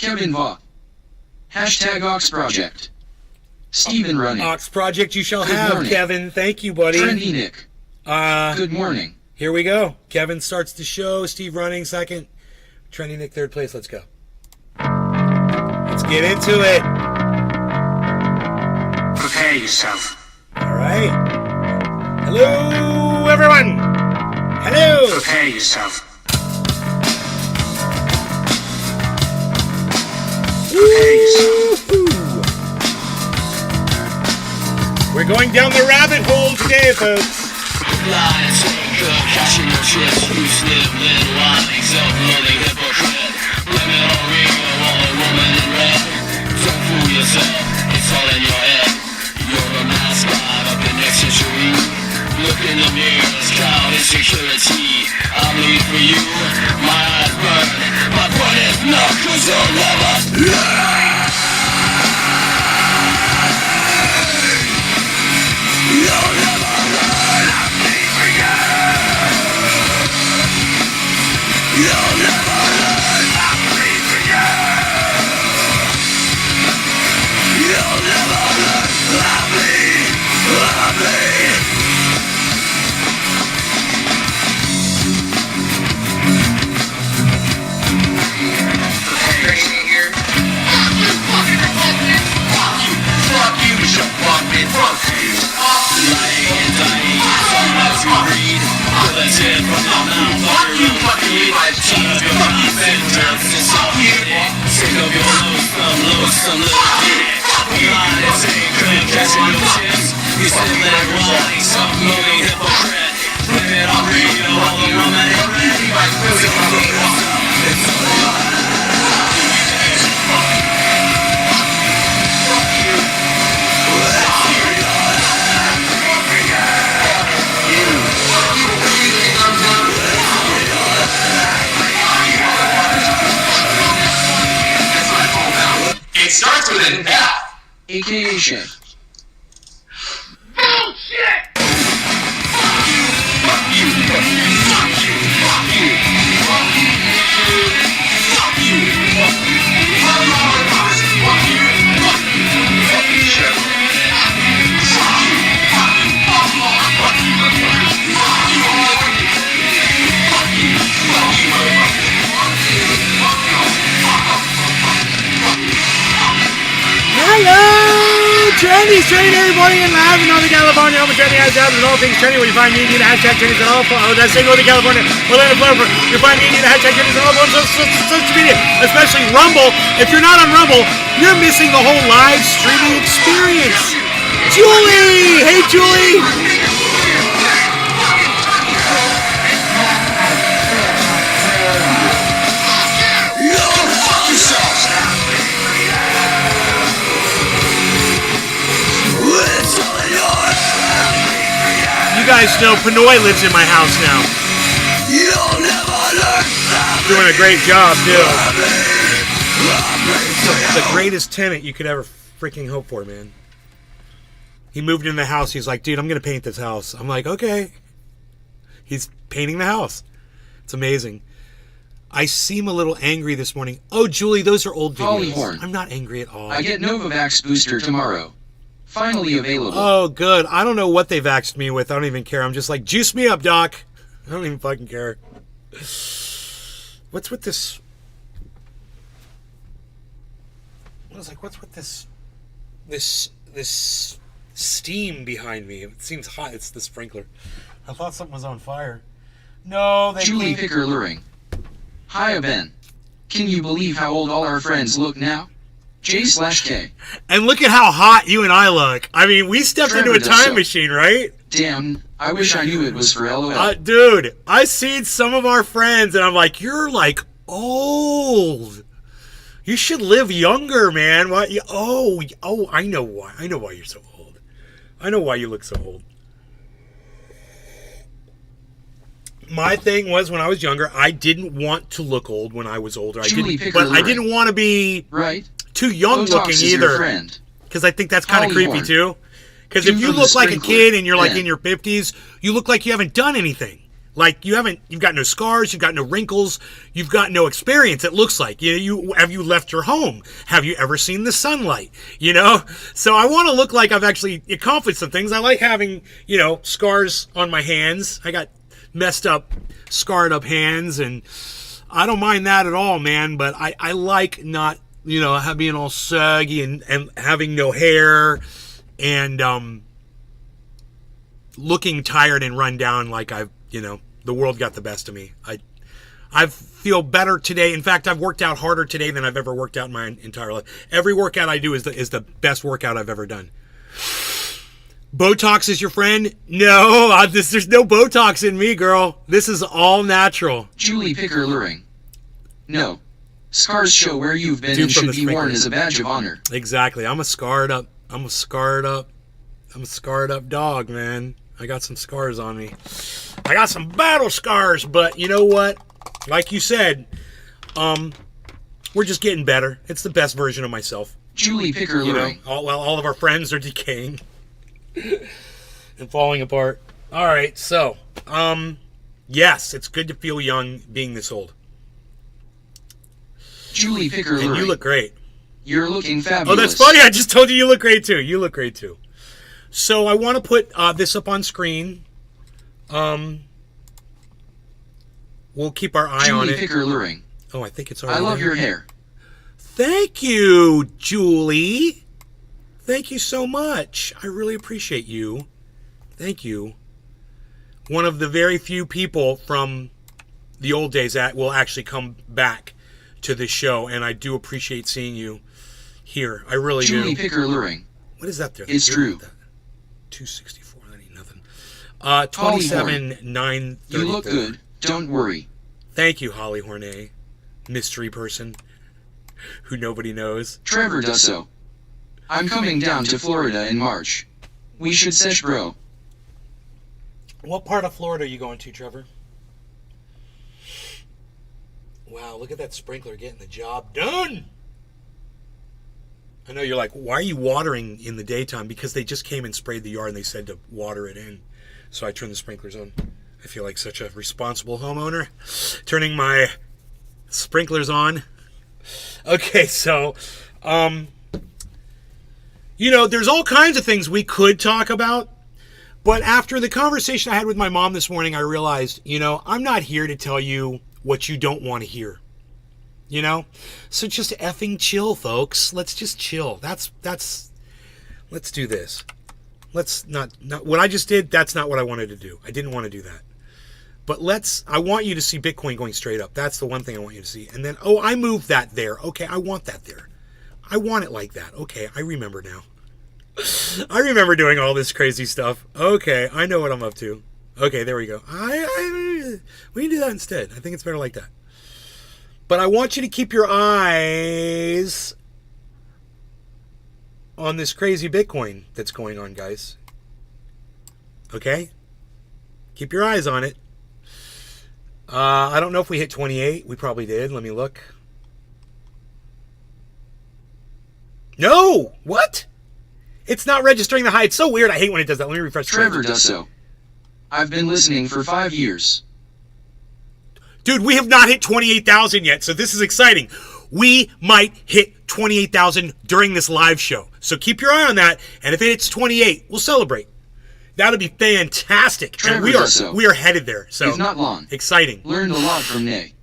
Kevin Va. Hashtag Ox Project. Steven running. Ox Project you shall Good have, morning. Kevin. Thank you, buddy. Trendy Nick. Good morning. Here we go. Kevin starts the show. Steve running second. Trendy Nick third place. Let's go. Let's get into it. Prepare yourself. All right. Hello, everyone. Hello. Prepare yourself. Prepare yourself. We're going down the rabbit hole today, folks. Lie, take up, cashing your chips. You slip, little lie, self-loathing hypocrite. Blame it on Rio, on a woman in red. Don't fool yourself, it's all in your head. You're a mascot of the next century. Look in the mirrors, cloud insecurity. I bleed for you, my eyes burn. My point is no, cause you'll never learn. You'll never learn. I bleed for you. You'll never learn. I bleed for you. You'll never learn. I bleed. I bleed. Crazy here. Fuck you, fucking Republican. Fuck you. Fuck you, you fucking fuck you. Lying and dying, you let you read. Bullets in from your mouth, fuck you, fucking Levi's jeans. Your mouth and turns to self-hitting. Sick of your loathsome little kid. Lying and saying good, catching your chips. You still let it run, self-loathing hypocrite. Blame it on Rio, all the woman in red. Levi's pussy from the wall. It's all your head. It starts with an F. AKA shit. Bullshit! Fuck you! Fuck you! Fuck you! Fuck you! Fuck you! Fuck you! Fuck you! Fuck you! Fuck you! Fuck you! Shit. Fuck you! Fuck you! Fuck you! Fuck you! Fuck you! Fuck Hello, Trendy's training everybody in live in Northern California. Home of Trendy has jobs and all things trendy. Where you find me, you need a hashtag Trendy's on all. Oh, that's saying Northern California. Orlando, Florida. You find me, you need a hashtag Trendy's on all forms of social media, especially Rumble. If you're not on Rumble, you're missing the whole live streaming experience. Julie, hey Julie. You guys know Pinoy lives in my house now. Doing a great job, too. The greatest tenant you could ever freaking hope for, man. He moved in the house. He's like, dude, I'm going to paint this house. I'm like, okay. He's painting the house. It's amazing. I seem a little angry this morning. Oh, Julie, those are old videos. Hollyhorn. I'm not angry at all. I get Novavax booster tomorrow. Finally available. Oh, good. I don't know what they vaxxed me with. I don't even care. I'm just like, juice me up, doc. I don't even fucking care. What's with this? I was like, what's with this? This steam behind me. It seems hot. It's the sprinkler. I thought something was on fire. No, they Julie cleaned- Picker luring. Hiya, Ben. Can you believe how old all our friends look now? J/K. And look at how hot you and I look. I mean, we stepped Trevor into a does time so. machine, right? Damn, I wish I knew it was for LOL. Dude, I seen some of our friends, and I'm like, you're like old. You should live younger, man. Why? Oh, I know why. I know why you're so old. I know why you look so old. My thing was when I was younger, I didn't want to look old when I was older. I didn't want to be right? too young Botox looking is either. your friend. Because I think that's kind of creepy Hollyhorn. too. Because Two if you for the look like a sprinkler. kid and you're like Yeah. in your 50s, you look like you haven't done anything. Like you've got no scars, you've got no wrinkles, you've got no experience. It looks like have you left your home? Have you ever seen the sunlight? So I want to look like I've actually accomplished some things. I like having scars on my hands. I got messed up, scarred up hands, and I don't mind that at all, man. But I like not being all saggy and having no hair and looking tired and run down like the world got the best of me. I feel better today. In fact, I've worked out harder today than I've ever worked out in my entire life. Every workout I do is the best workout I've ever done. Botox is your friend? No, there's no Botox in me, girl. This is all natural. Julie Picker luring. No. Scars show where you've been Dude and from should the be worn sprinklers. as a badge of honor. Exactly. I'm a scarred up dog, man. I got some scars on me. I got some battle scars, but you know what? Like you said, we're just getting better. It's the best version of myself. Julie Picker luring. All of our friends are decaying and falling apart. All right, so, yes, it's good to feel young being this old. Julie Picker luring. And you look great. You're looking fabulous. Oh, that's funny. I just told you look great, too. You look great, too. So I want to put this up on screen. We'll keep our eye on Julie it. Picker luring. Oh, I think it's already I love there. your hair. Thank you, Julie. Thank you so much. I really appreciate you. Thank you. One of the very few people from the old days that will actually come back to this show, and I do appreciate seeing you here. I really Julie do. Picker luring. What is that there? It's true. 264. That ain't nothing. 27 9. You look good. Don't worry. Thank you, Holly Hornay, mystery person who nobody knows. Trevor does so. I'm coming down to Florida in March. We should sesh, bro. What part of Florida are you going to, Trevor? Wow, look at that sprinkler getting the job done. I know you're like, why are you watering in the daytime? Because they just came and sprayed the yard and they said to water it in. So I turned the sprinklers on. I feel like such a responsible homeowner. Turning my sprinklers on. Okay, so, there's all kinds of things we could talk about. But after the conversation I had with my mom this morning, I realized, I'm not here to tell you what you don't want to hear. So just effing chill, folks. Let's just chill. Let's do this. Let's not what I just did, that's not what I wanted to do. I didn't want to do that. But I want you to see Bitcoin going straight up. That's the one thing I want you to see. And then, I moved that there. Okay, I want that there. I want it like that. Okay, I remember now. I remember doing all this crazy stuff. Okay, I know what I'm up to. Okay, there we go. We can do that instead. I think it's better like that. But I want you to keep your eyes on this crazy Bitcoin that's going on, guys. Okay? Keep your eyes on it. I don't know if we hit 28. We probably did. Let me look. No! What? It's not registering the high. It's so weird. I hate when it does that. Let me refresh. Trevor does so. I've been listening for 5 years. Dude, we have not hit 28,000 yet, so this is exciting. We might hit 28,000 during this live show. So keep your eye on that, and if it hits 28, we'll celebrate. That'll be fantastic. Trevor And does so. we are headed there. So If not long. exciting. Learned a lot from Nay.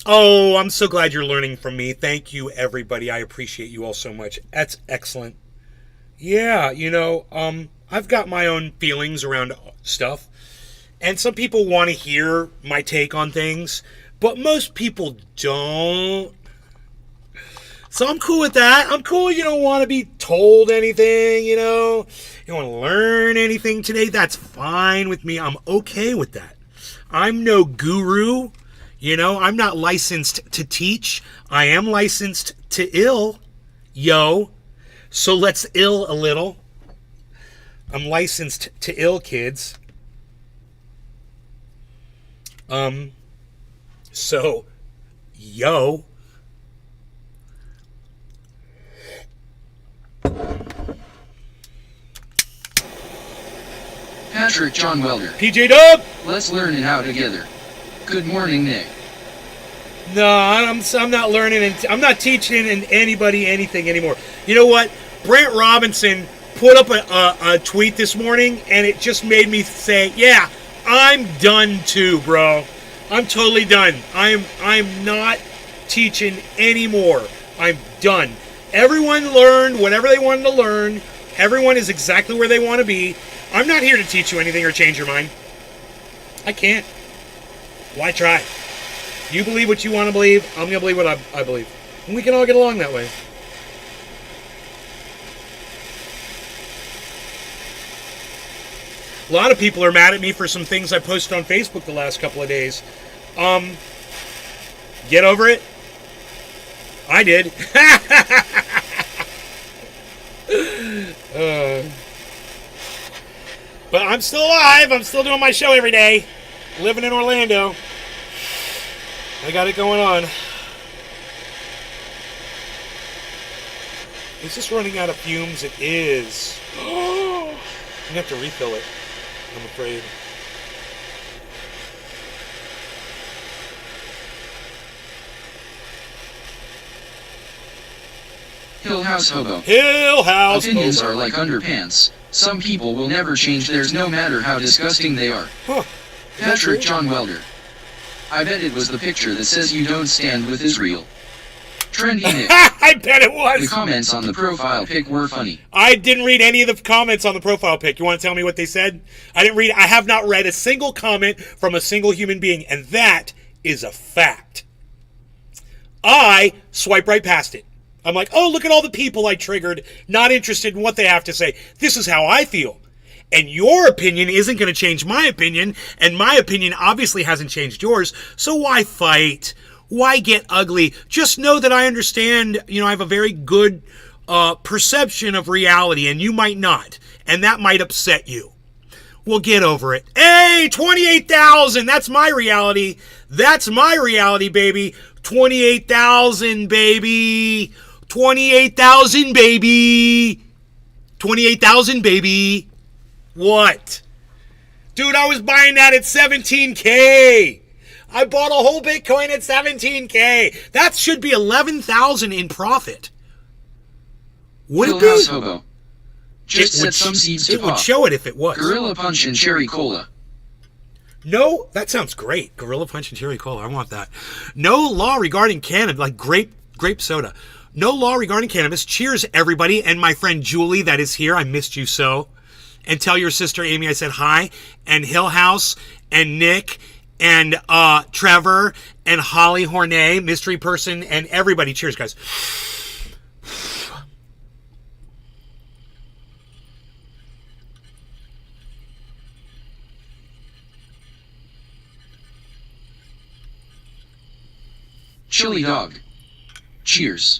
Oh, I'm so glad you're learning from me. Thank you, everybody. I appreciate you all so much. That's excellent. Yeah, I've got my own feelings around stuff. And some people want to hear my take on things, but most people don't. So I'm cool with that. I'm cool. You don't want to be told anything, You don't want to learn anything today. That's fine with me. I'm okay with that. I'm no guru. I'm not licensed to teach. I am licensed to ill. So let's ill a little. I'm licensed to ill, kids. So, Patrick John Welder. PJ Dub. Let's learn it out together. Good morning, Nick. No, I'm not learning, and I'm not teaching anybody anything anymore. You know what? Brent Robinson put up a tweet this morning, and it just made me say, yeah, I'm done too, bro. I'm totally done. I'm not teaching anymore. I'm done. Everyone learned whatever they wanted to learn. Everyone is exactly where they want to be. I'm not here to teach you anything or change your mind. I can't. Why try? You believe what you want to believe. I'm going to believe what I believe. And we can all get along that way. A lot of people are mad at me for some things I posted on Facebook the last couple of days. Get over it. I did. But I'm still alive. I'm still doing my show every day. Living in Orlando. I got it going on. Is this running out of fumes? It is. I'm going to have to refill it, I'm afraid. Hill House Hobo. Hill House Opinions Hobo. are like underpants. Some people will never change theirs no matter how disgusting they are. Huh. Patrick John Welder. I bet it was the picture that says you don't stand with Israel. Trendy Nick. I bet it was. The comments on the profile pic were funny. I didn't read any of the comments on the profile pic. You want to tell me what they said? I have not read a single comment from a single human being, and that is a fact. I swipe right past it. I'm like, oh, look at all the people I triggered, not interested in what they have to say. This is how I feel. And your opinion isn't going to change my opinion, and my opinion obviously hasn't changed yours, so why fight? Why get ugly? Just know that I understand, I have a very good perception of reality, and you might not, and that might upset you. Well, get over it. Hey, 28,000, that's my reality. That's my reality, baby. 28,000, baby. 28,000, baby. 28,000, baby. What? Dude, I was buying that at 17K. I bought a whole Bitcoin at 17K. That should be 11,000 in profit. Would Hill it be? House Hobo. Just set some seeds to It would pop. show it if it was. Gorilla Punch and Cherry Cola. No, that sounds great. Gorilla Punch and Cherry Cola. I want that. No law regarding cannabis, like grape soda. No law regarding cannabis. Cheers, everybody. And my friend Julie that is here. I missed you so. And tell your sister Amy I said hi. And Hill House and Nick and Trevor and Holly Hornay, mystery person, and everybody. Cheers, guys. Chili Dog. Cheers.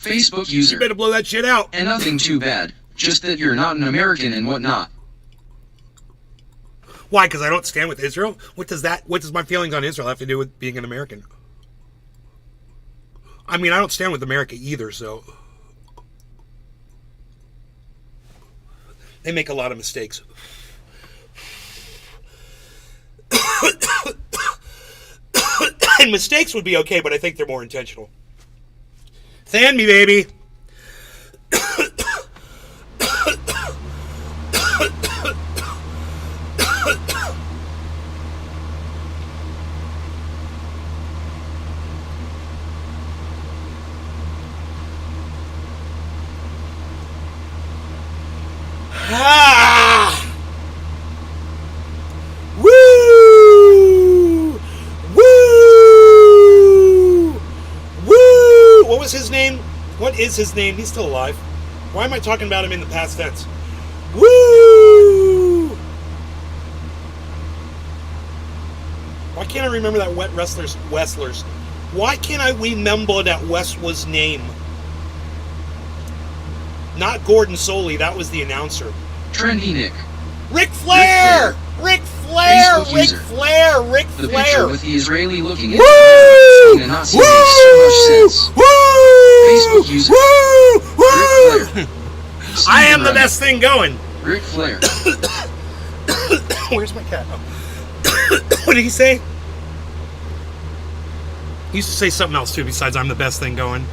Facebook You user. better blow that shit out. And nothing too bad, just that you're not an American and whatnot. Why? Because I don't stand with Israel? What does my feelings on Israel have to do with being an American? I mean, I don't stand with America either, so. They make a lot of mistakes. And mistakes would be okay, but I think they're more intentional. Fan me, baby. Ah! Woo! Woo! Woo! What was his name? What is his name? He's still alive. Why am I talking about him in the past tense? Woo! Why can't I remember that wrestler's? Why can't I remember that wrestler's name? Not Gordon Soley. That was the announcer. Trendy Nick. Ric Flair! Ric Flair! Facebook Ric user. Flair! Ric The Flair! picture with the Israeli-looking Woo! Indian in a Nazi makes so much sense. Woo! Facebook user. Woo! Woo! Ric Flair. I am the Steven best thing going. Ric Flair. Where's my cat? Oh. What did he say? He used to say something else too besides I'm the best thing going.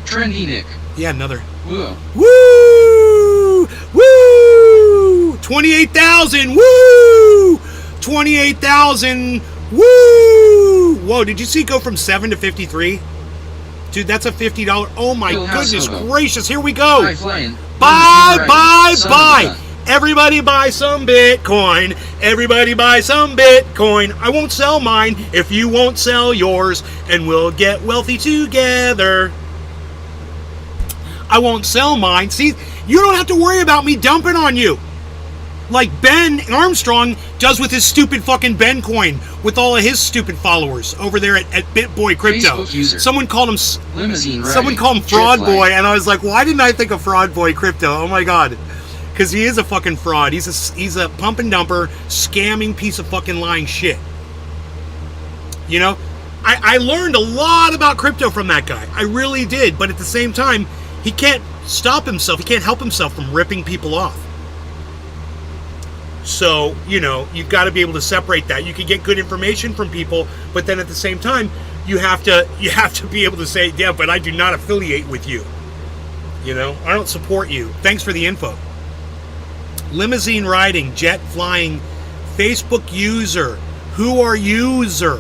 Trendy Nick. Yeah, another. Whoa. Woo! Woo! 28,000! Woo! 28,000! Woo! Whoa, did you see it go from 7 to 53? Dude, that's a $50. Oh my Bill House goodness Hobo. gracious, here we go! High flying. Buy, Limousine buy, riding, son of a buy! gun. Everybody buy some Bitcoin. Everybody buy some Bitcoin. I won't sell mine if you won't sell yours, and we'll get wealthy together. I won't sell mine. See, you don't have to worry about me dumping on you. Like Ben Armstrong does with his stupid fucking Ben coin with all of his stupid followers over there at BitBoy Crypto. Facebook user. Someone called him Limousine riding. Someone called him Jet Fraud flying. Boy, and I was like, why didn't I think of Fraud Boy Crypto? Oh my god. Because he is a fucking fraud. He's a pump and dumper, scamming piece of fucking lying shit. You know? I learned a lot about crypto from that guy. I really did. But at the same time, he can't stop himself. He can't help himself from ripping people off. So, you know, you've got to be able to separate that. You can get good information from people, but then at the same time, you have to be able to say, yeah, but I do not affiliate with you. You know, I don't support you. Thanks for the info. Limousine riding, jet flying, Facebook user. Who are user?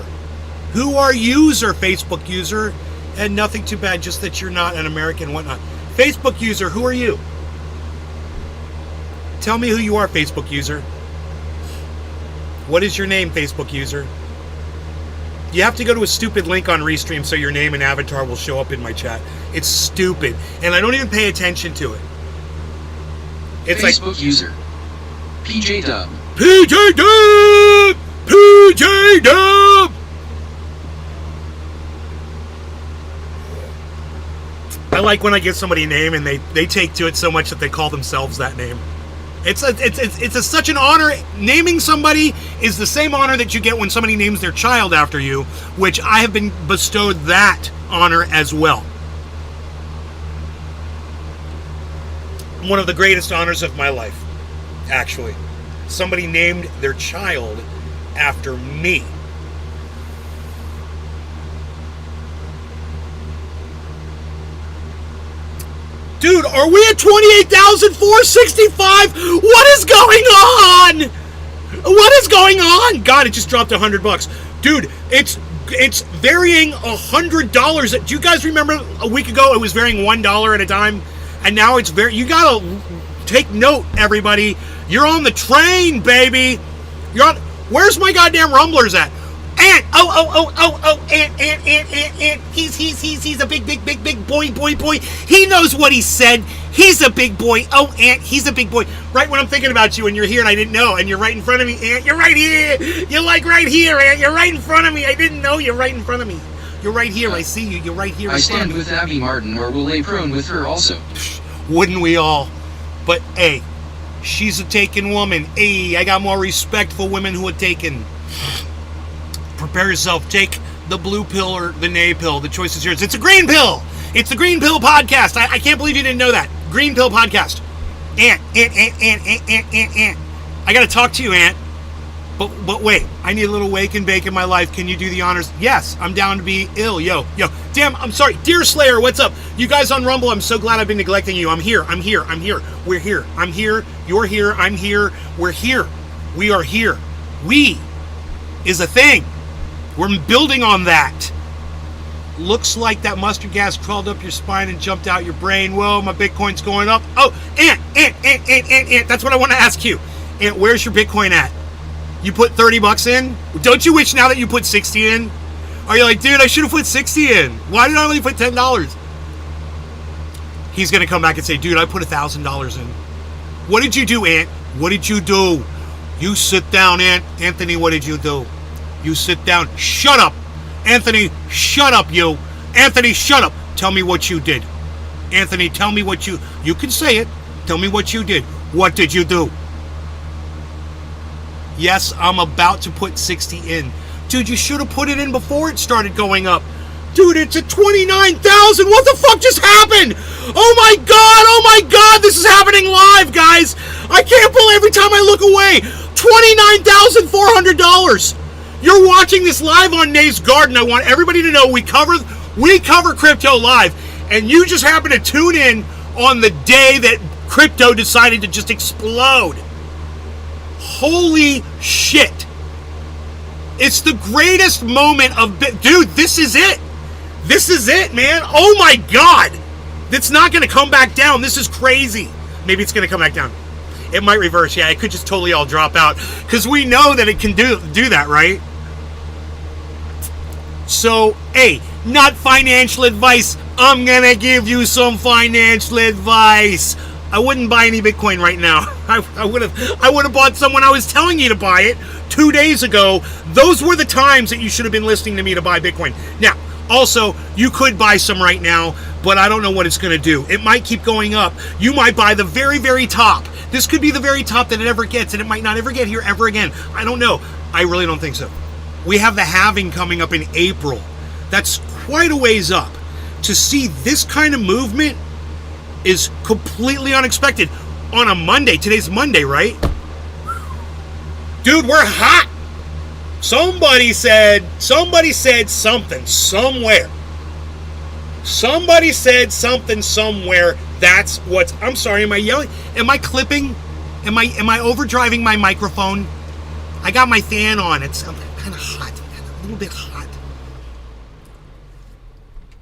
Who are user, Facebook user? And nothing too bad, just that you're not an American, whatnot. Facebook user, who are you? Tell me who you are, Facebook user. What is your name, Facebook user? You have to go to a stupid link on Restream so your name and avatar will show up in my chat. It's stupid, and I don't even pay attention to it. It's Facebook user. PJ Dub. PJ Dub! PJ Dub! I like when I give somebody a name and they take to it so much that they call themselves that name. It's such an honor. Naming somebody is the same honor that you get when somebody names their child after you, which I have been bestowed that honor as well. One of the greatest honors of my life, actually. Somebody named their child after me. Dude, are we at 28,465? What is going on? What is going on? God, it just dropped $100. Dude, it's varying $100. Do you guys remember a week ago it was varying $1 at a time? And now it's you gotta take note, everybody. You're on the train, baby. Where's my goddamn rumblers at? Ant, Ant. He's a big boy. He knows what he said. He's a big boy. Oh, Ant, he's a big boy. Right when I'm thinking about you and you're here and I didn't know, and you're right in front of me, Ant. You're right here. You're like right here, Ant. You're right in front of me. I didn't know you're right in front of me. You're right here. I see you. You're right here. I stand with Abby Martin, or will lay prone with her also. Wouldn't we all? But hey, she's a taken woman. Hey, I got more respect for women who are taken. Prepare yourself. Take the blue pill or the nay pill. The choice is yours. It's a green pill. It's the Green Pill Podcast. I can't believe you didn't know that. Green Pill Podcast. Ant. I got to talk to you, Ant. But wait, I need a little wake and bake in my life. Can you do the honors? Yes, I'm down to be ill. Yo. Damn, I'm sorry. Dear Slayer, what's up? You guys on Rumble, I'm so glad I've been neglecting you. I'm here. We're here. I'm here. You're here. I'm here. We're here. We are here. We is a thing. We're building on that. Looks like that mustard gas crawled up your spine and jumped out your brain. Whoa, my Bitcoin's going up. Oh, Ant. That's what I want to ask you. Ant, where's your Bitcoin at? You put $30 in? Don't you wish now that you put 60 in? Are you like, dude, I should have put 60 in. Why did I only put $10? He's going to come back and say, dude, I put $1,000 in. What did you do, Ant? What did you do? You sit down, Ant. Anthony, what did you do? You sit down. Shut up. Anthony, shut up, you. Anthony, shut up. Tell me what you did. Anthony, tell me what you can say it. Tell me what you did. What did you do? Yes, I'm about to put 60 in. Dude, you should have put it in before it started going up. Dude, it's at 29,000. What the fuck just happened? Oh my god, this is happening live, guys. I can't believe every time I look away. $29,400. You're watching this live on Nate's Garden. I want everybody to know we cover crypto live, and you just happen to tune in on the day that crypto decided to just explode. Holy shit. It's the greatest moment of... Dude, this is it. This is it, man. Oh my god. It's not going to come back down. This is crazy. Maybe it's going to come back down. It might reverse. Yeah, it could just totally all drop out. Because we know that it can do that, right? So, hey, not financial advice. I'm going to give you some financial advice. I wouldn't buy any Bitcoin right now. I would have bought some when I was telling you to buy it 2 days ago. Those were the times that you should have been listening to me to buy Bitcoin. Now, also, you could buy some right now, but I don't know what it's going to do. It might keep going up. You might buy the very, very top. This could be the very top that it ever gets, and it might not ever get here ever again. I don't know. I really don't think so. We have the halving coming up in April. That's quite a ways up. To see this kind of movement is completely unexpected on a Monday. Today's Monday, right? Dude, we're hot. Somebody said something somewhere. Somebody said something somewhere. That's what's... I'm sorry, am I yelling? Am I clipping? Am I overdriving my microphone? I got my fan on. It's kind of hot. A little bit hot.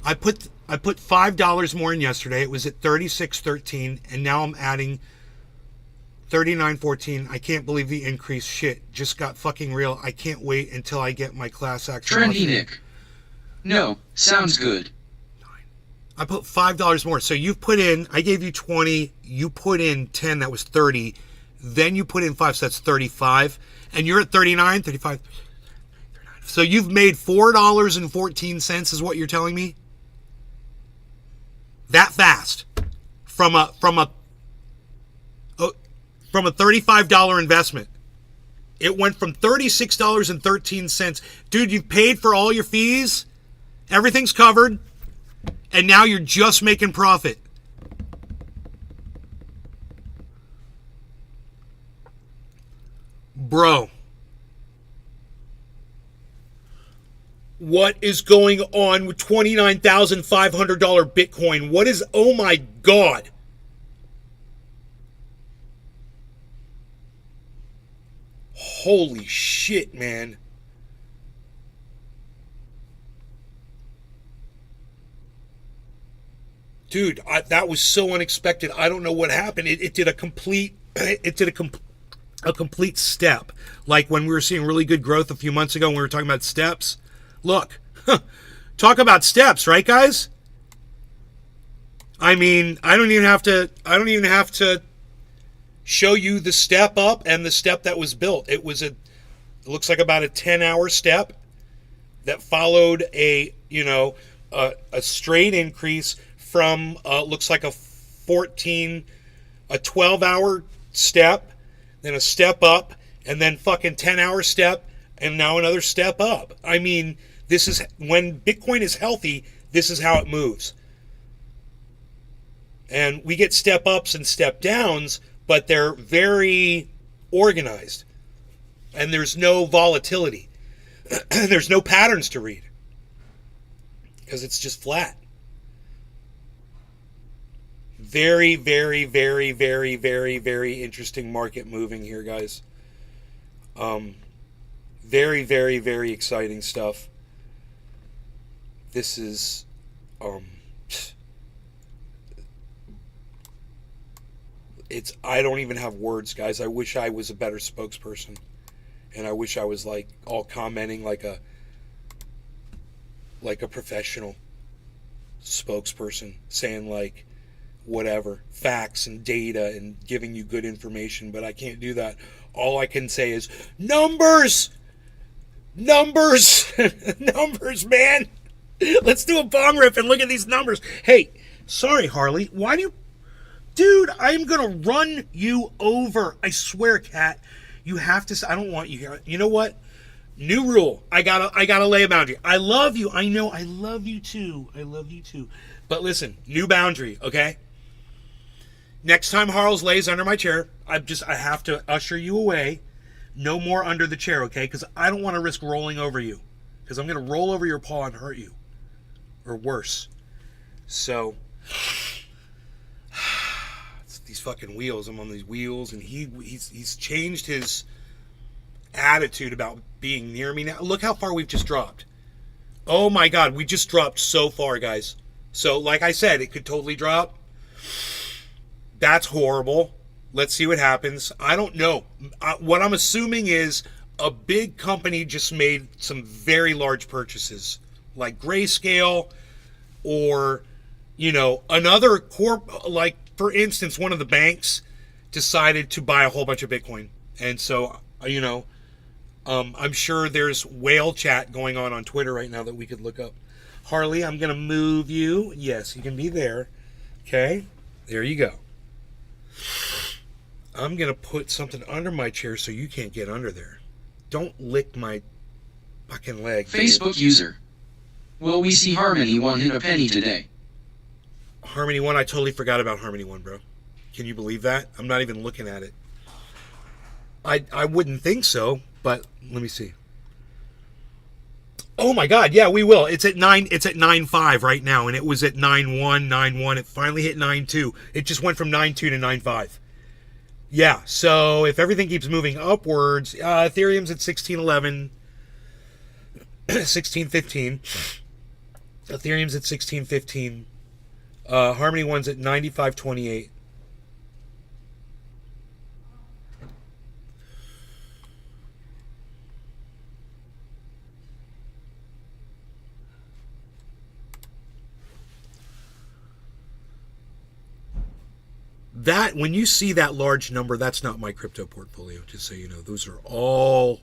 I put $5 more in yesterday. It was at $36.13, and now I'm adding $39.14. I can't believe the increase. Shit, just got fucking real. I can't wait until I get my class action. Trendy Nick. No, sounds good. I put $5 more. So you've put in, I gave you 20, you put in 10, that was 30. Then you put in 5, so that's 35. And you're at 39, 35. So you've made $4.14 is what you're telling me? That fast. From a $35 investment. It went from $36.13. Dude, you've paid for all your fees. Everything's covered. And now you're just making profit. Bro. What is going on with $29,500 Bitcoin? What is... Oh my God. Holy shit, man. Dude, that was so unexpected. I don't know what happened. It did a complete step. Like when we were seeing really good growth a few months ago when we were talking about steps. Look, talk about steps, right, guys? I mean, I don't even have to show you the step up and the step that was built. It looks like about a 10-hour step that followed a straight increase from looks like a 12-hour step, then a step up, and then fucking 10-hour step, and now another step up. I mean, this is when Bitcoin is healthy, this is how it moves. And we get step ups and step downs, but they're very organized. And there's no volatility. There's no patterns to read. Because it's just flat. Very, very, very, very, very, very interesting market moving here, guys. Very, very, very exciting stuff. This is... I don't even have words, guys. I wish I was a better spokesperson. And I wish I was like all commenting like a professional spokesperson, saying like whatever, facts and data and giving you good information, but I can't do that. All I can say is numbers, numbers, numbers, man. Let's do a bong rip and look at these numbers. Hey, Sorry, Harley. Why do you... Dude, I'm going to run you over. I swear, Cat. You have to... I don't want you here. You know what? New rule. I gotta lay a boundary. I love you. I know. I love you too. I love you too. But listen, new boundary, okay? Next time Harles lays under my chair, I have to usher you away. No more under the chair, okay? Because I don't want to risk rolling over you. Because I'm going to roll over your paw and hurt you. Or worse. So... it's these fucking wheels. I'm on these wheels, and he's changed his attitude about being near me now. Look how far we've just dropped. Oh my God, we just dropped so far, guys. So, like I said, it could totally drop. That's horrible. Let's see what happens. I don't know. What I'm assuming is a big company just made some very large purchases, like Grayscale, or, you know, another corp, like, for instance, one of the banks decided to buy a whole bunch of Bitcoin. And so, you know, I'm sure there's whale chat going on Twitter right now that we could look up. Harley, I'm going to move you. Yes, you can be there. Okay, there you go. I'm going to put something under my chair so you can't get under there. Don't lick my fucking leg. Facebook dude. user. Will we see Harmony 1 hit a penny today? Harmony 1, I totally forgot about Harmony 1, bro. Can you believe that? I'm not even looking at it. I wouldn't think so, but let me see. Oh my God, yeah, we will. It's at 9.5 right now, and it was at 9.1, 9.1. It finally hit 9.2. It just went from 9.2 to 9.5. Yeah, so if everything keeps moving upwards, Ethereum's at 16.11, 16.15. Ethereum's at 16.15. Harmony 1's at 95.28. That, when you see that large number, that's not my crypto portfolio, just so you know. Those are all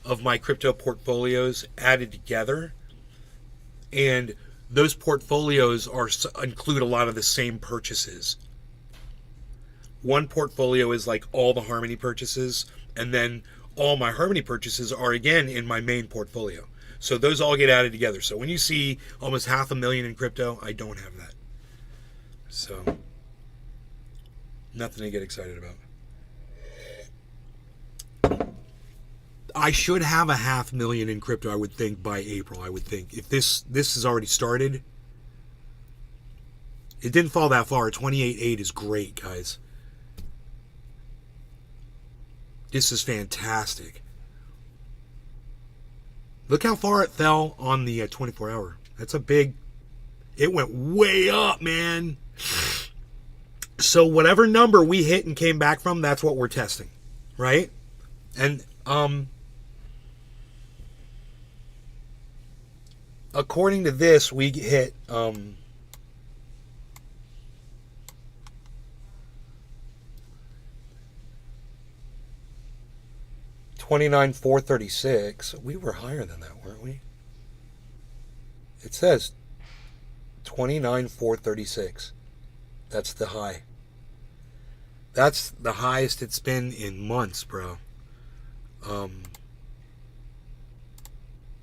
of my crypto portfolios added together. And those portfolios include a lot of the same purchases. One portfolio is like all the Harmony purchases, and then all my Harmony purchases are again in my main portfolio. So those all get added together. So when you see almost 500,000 in crypto, I don't have that. So... nothing to get excited about. I should have 500,000 in crypto, I would think, by April. I would think. If this has already started, it didn't fall that far. 28.8 is great, guys. This is fantastic. Look how far it fell on the 24-hour. That's a big... it went way up, man. So whatever number we hit and came back from, that's what we're testing, right? And according to this, we hit 29,436. We were higher than that, weren't we? It says 29,436. That's the high. That's the highest it's been in months, bro.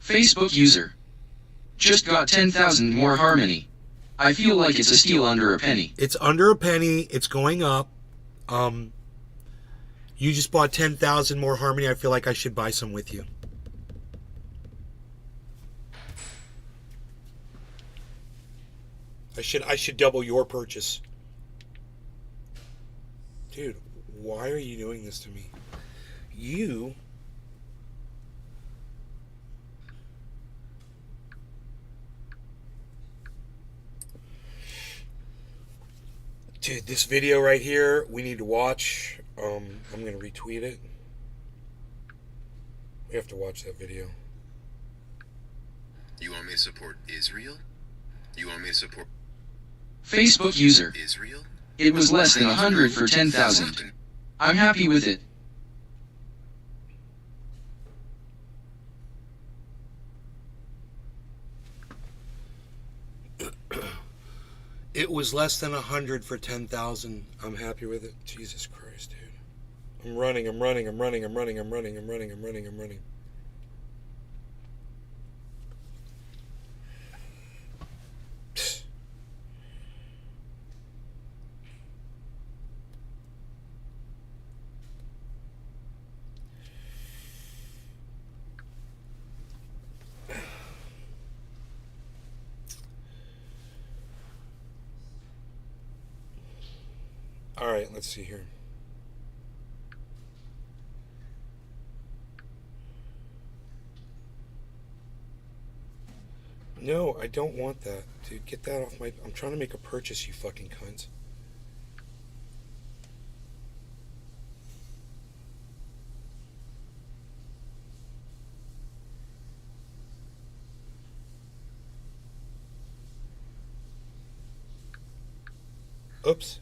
Facebook user. Just got 10,000 more Harmony. I feel like it's a steal under a penny. It's under a penny. It's going up. You just bought 10,000 more Harmony. I feel like I should buy some with you. I should double your purchase. Dude, why are you doing this to me? You... Dude, this video right here, we need to watch. I'm going to retweet it. We have to watch that video. You want me to support Israel? You want me to support Facebook user. Israel? It was less than 100 for 10,000. I'm happy with it. It was less than 100 for 10,000. I'm happy with it. Jesus Christ, dude. I'm running. All right, let's see here. No, I don't want that. Dude, get that off my... I'm trying to make a purchase, you fucking cunts. Oops.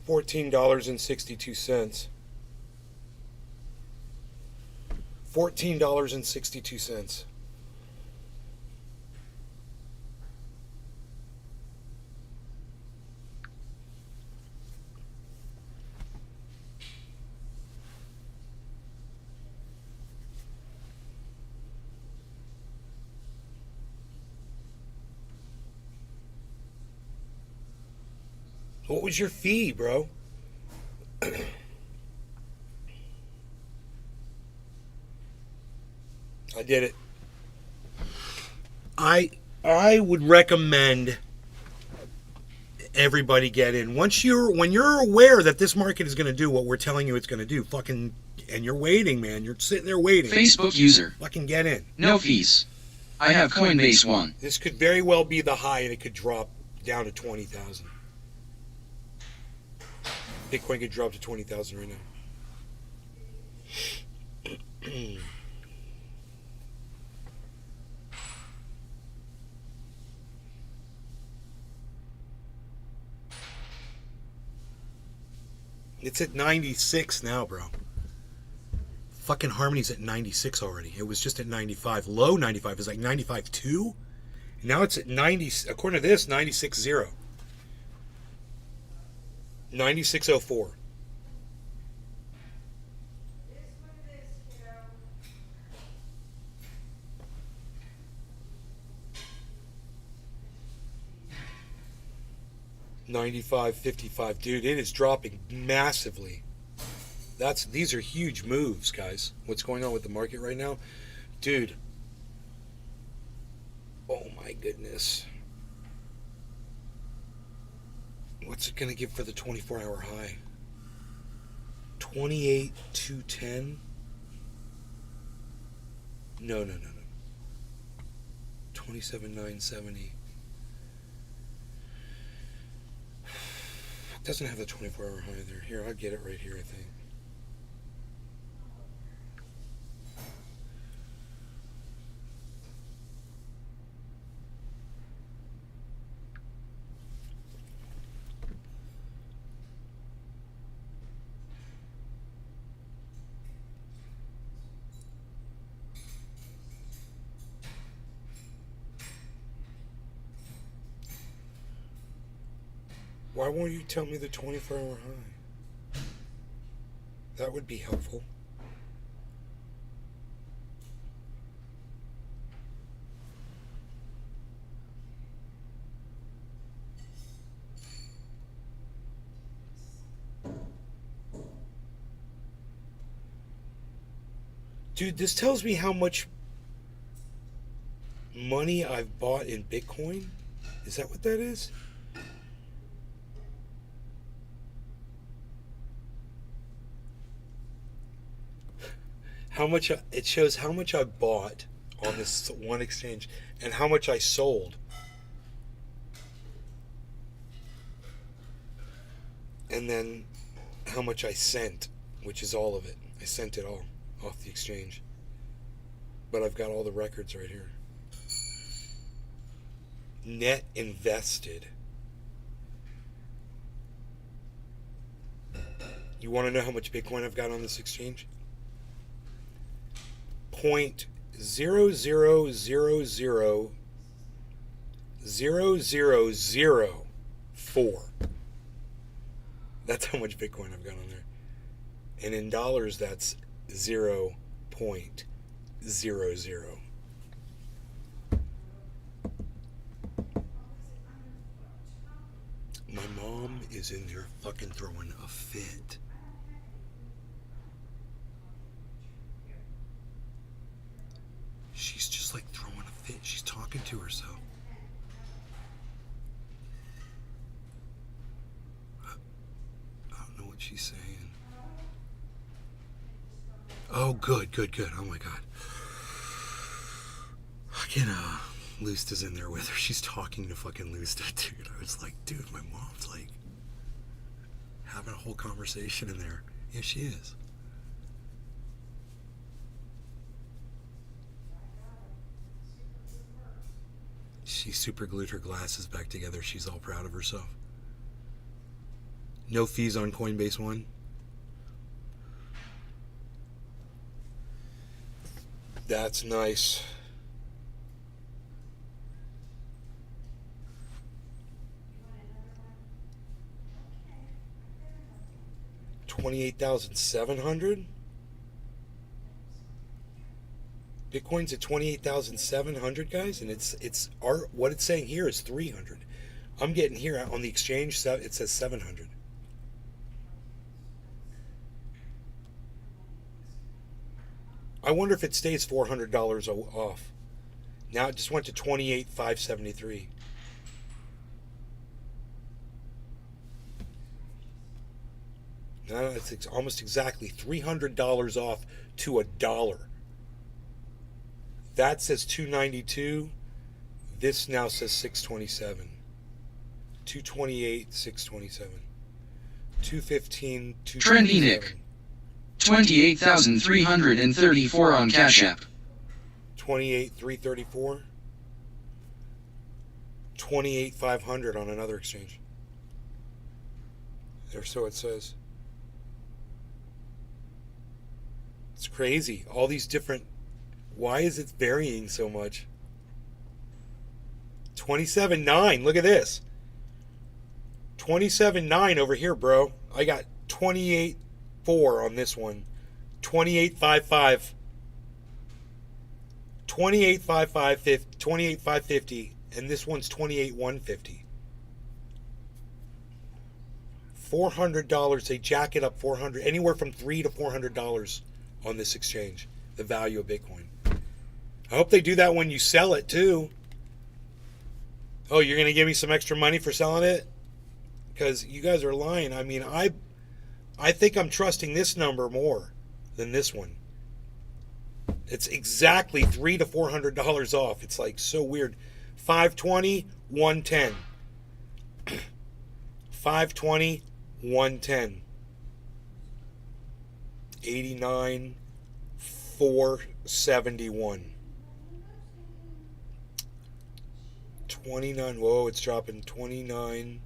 $14.62. $14.62. What was your fee, bro? I did it. I would recommend everybody get in. When you're aware that this market is going to do what we're telling you it's going to do, fucking, and you're waiting, man. You're sitting there waiting. Facebook user. Fucking get in. No fees. I have Coinbase One. This could very well be the high, and it could drop down to 20,000. Bitcoin could drop to 20,000 right now. It's at 96 now, bro. Fucking Harmony's at 96 already. It was just at 95. Low 95. It was like 95.2. Now it's at 90. According to this, 96.0. 96.04. $95.55, dude. It is dropping massively. These are huge moves, guys. What's going on with the market right now, dude? Oh my goodness. What's it gonna give for the 24-hour high? 28,210. No. 27,970. Doesn't have the 24-hour high there. Here, I'll get it right here, I think. Why won't you tell me the 24-hour high? That would be helpful. Dude, this tells me how much money I've bought in Bitcoin. Is that what that is? How much it shows how much I bought on this one exchange and how much I sold. And then how much I sent, which is all of it. I sent it all off the exchange. But I've got all the records right here. Net invested. You want to know how much Bitcoin I've got on this exchange? 0.00000004. That's how much Bitcoin I've got on there. And in dollars, that's 0.00. My mom is in there fucking throwing a fit. She's just like throwing a fit. She's talking to herself. I don't know what she's saying. Oh, good. Oh my God. Fucking Lusta's in there with her. She's talking to fucking Lusta, dude. I was like, dude, my mom's like having a whole conversation in there. Yeah, she is. She super glued her glasses back together. She's all proud of herself. No fees on Coinbase One. That's nice. $28,700. Bitcoin's at 28,700, guys, and it's what it's saying here is 300. I'm getting here on the exchange. It says 700. I wonder if it stays $400 off. Now it just went to 28,573. No, it's almost exactly $300 off to $1. That says 292. This now says 627. 228, 627. 215, 227. Trendy Nick. 28,334 on Cash App. 28,334. 28,500 on another exchange. There, so it says. It's crazy. All these different. Why is it varying so much? 27.9. Look at this. 27.9 over here, bro. I got 28.4 on this one. 28.55. 28.55. 28.550. And this one's 28.150. $400. They jack it up $400. Anywhere from $300 to $400 on this exchange. The value of Bitcoin. I hope they do that when you sell it too. Oh, you're going to give me some extra money for selling it? Because you guys are lying. I mean, I think I'm trusting this number more than this one. It's exactly $300 to $400 off. It's like so weird. 520, 110. 520, 110. 89, 471. 29, whoa, it's dropping. 29,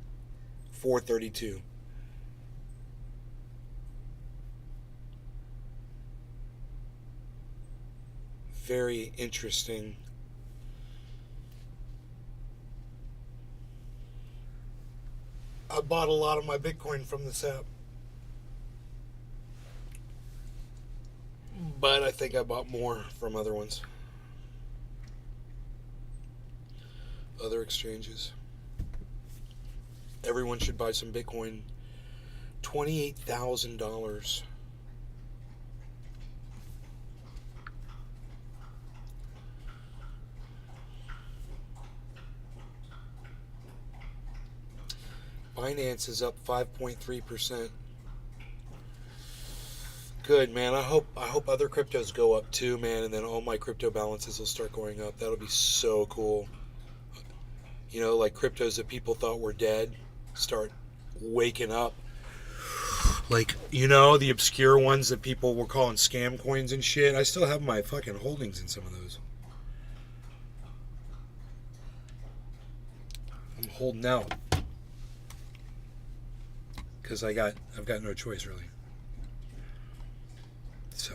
432. Very interesting. I bought a lot of my Bitcoin from this app. But I think I bought more from other ones. Other exchanges. Everyone should buy some Bitcoin. $28,000. Binance is up 5.3%. Good, man. I hope other cryptos go up too, man, and then all my crypto balances will start going up. That'll be so cool. You know, like cryptos that people thought were dead start waking up. Like, you know, the obscure ones that people were calling scam coins and shit. I still have my fucking holdings in some of those. I'm holding out. Because I've got no choice, really. So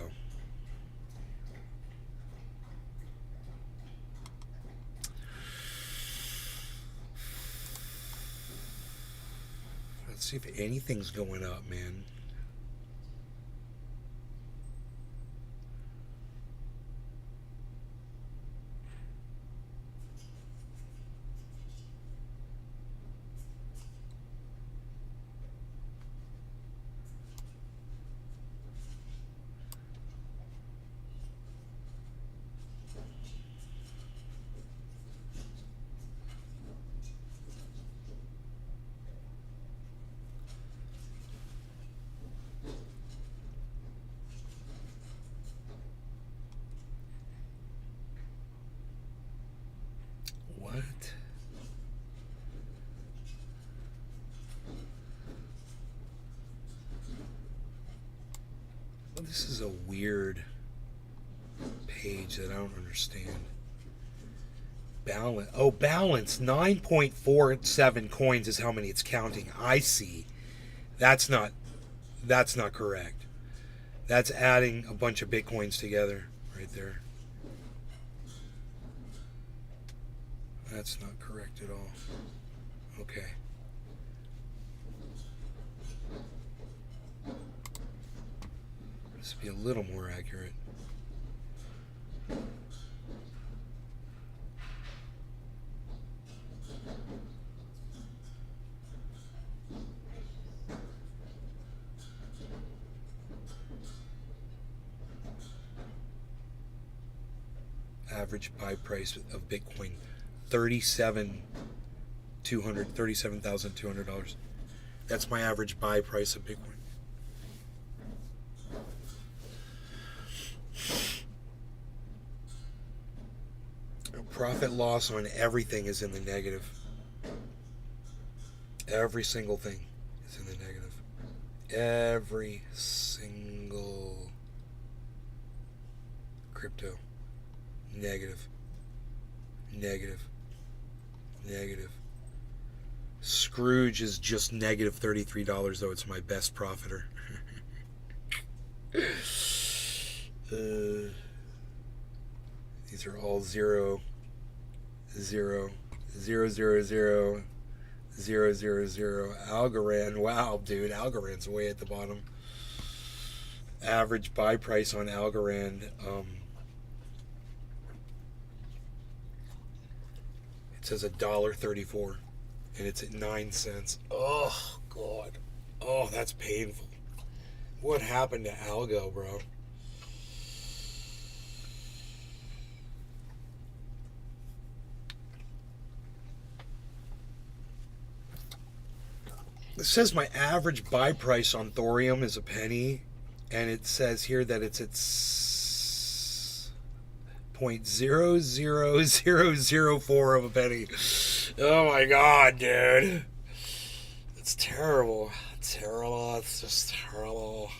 let's see if anything's going up, man. What? Well, this is a weird page that I don't understand. Balance. Oh, balance. 9.47 coins is how many it's counting. I see. That's not correct. That's adding a bunch of Bitcoins together right there. That's not correct at all. Okay. This would be a little more accurate. Average buy price of Bitcoin, $37,200. That's my average buy price of Bitcoin. Profit loss on everything is in the negative. Every single thing is in the negative. Every single crypto. Negative. Negative. Negative. Scrooge is just negative $33, though it's my best profiter. These are all 0, 0, 0, 0, 0, 0, 0, 0. Algorand, wow, dude, Algorand's way at the bottom. Average buy price on Algorand, it says $1.34, and it's at 9 cents. Oh, God. Oh, that's painful. What happened to Algo, bro? It says my average buy price on thorium is a penny, and it says here that it's at 0.00004 of a penny. Oh my God, dude. It's terrible. Terrible. It's just terrible.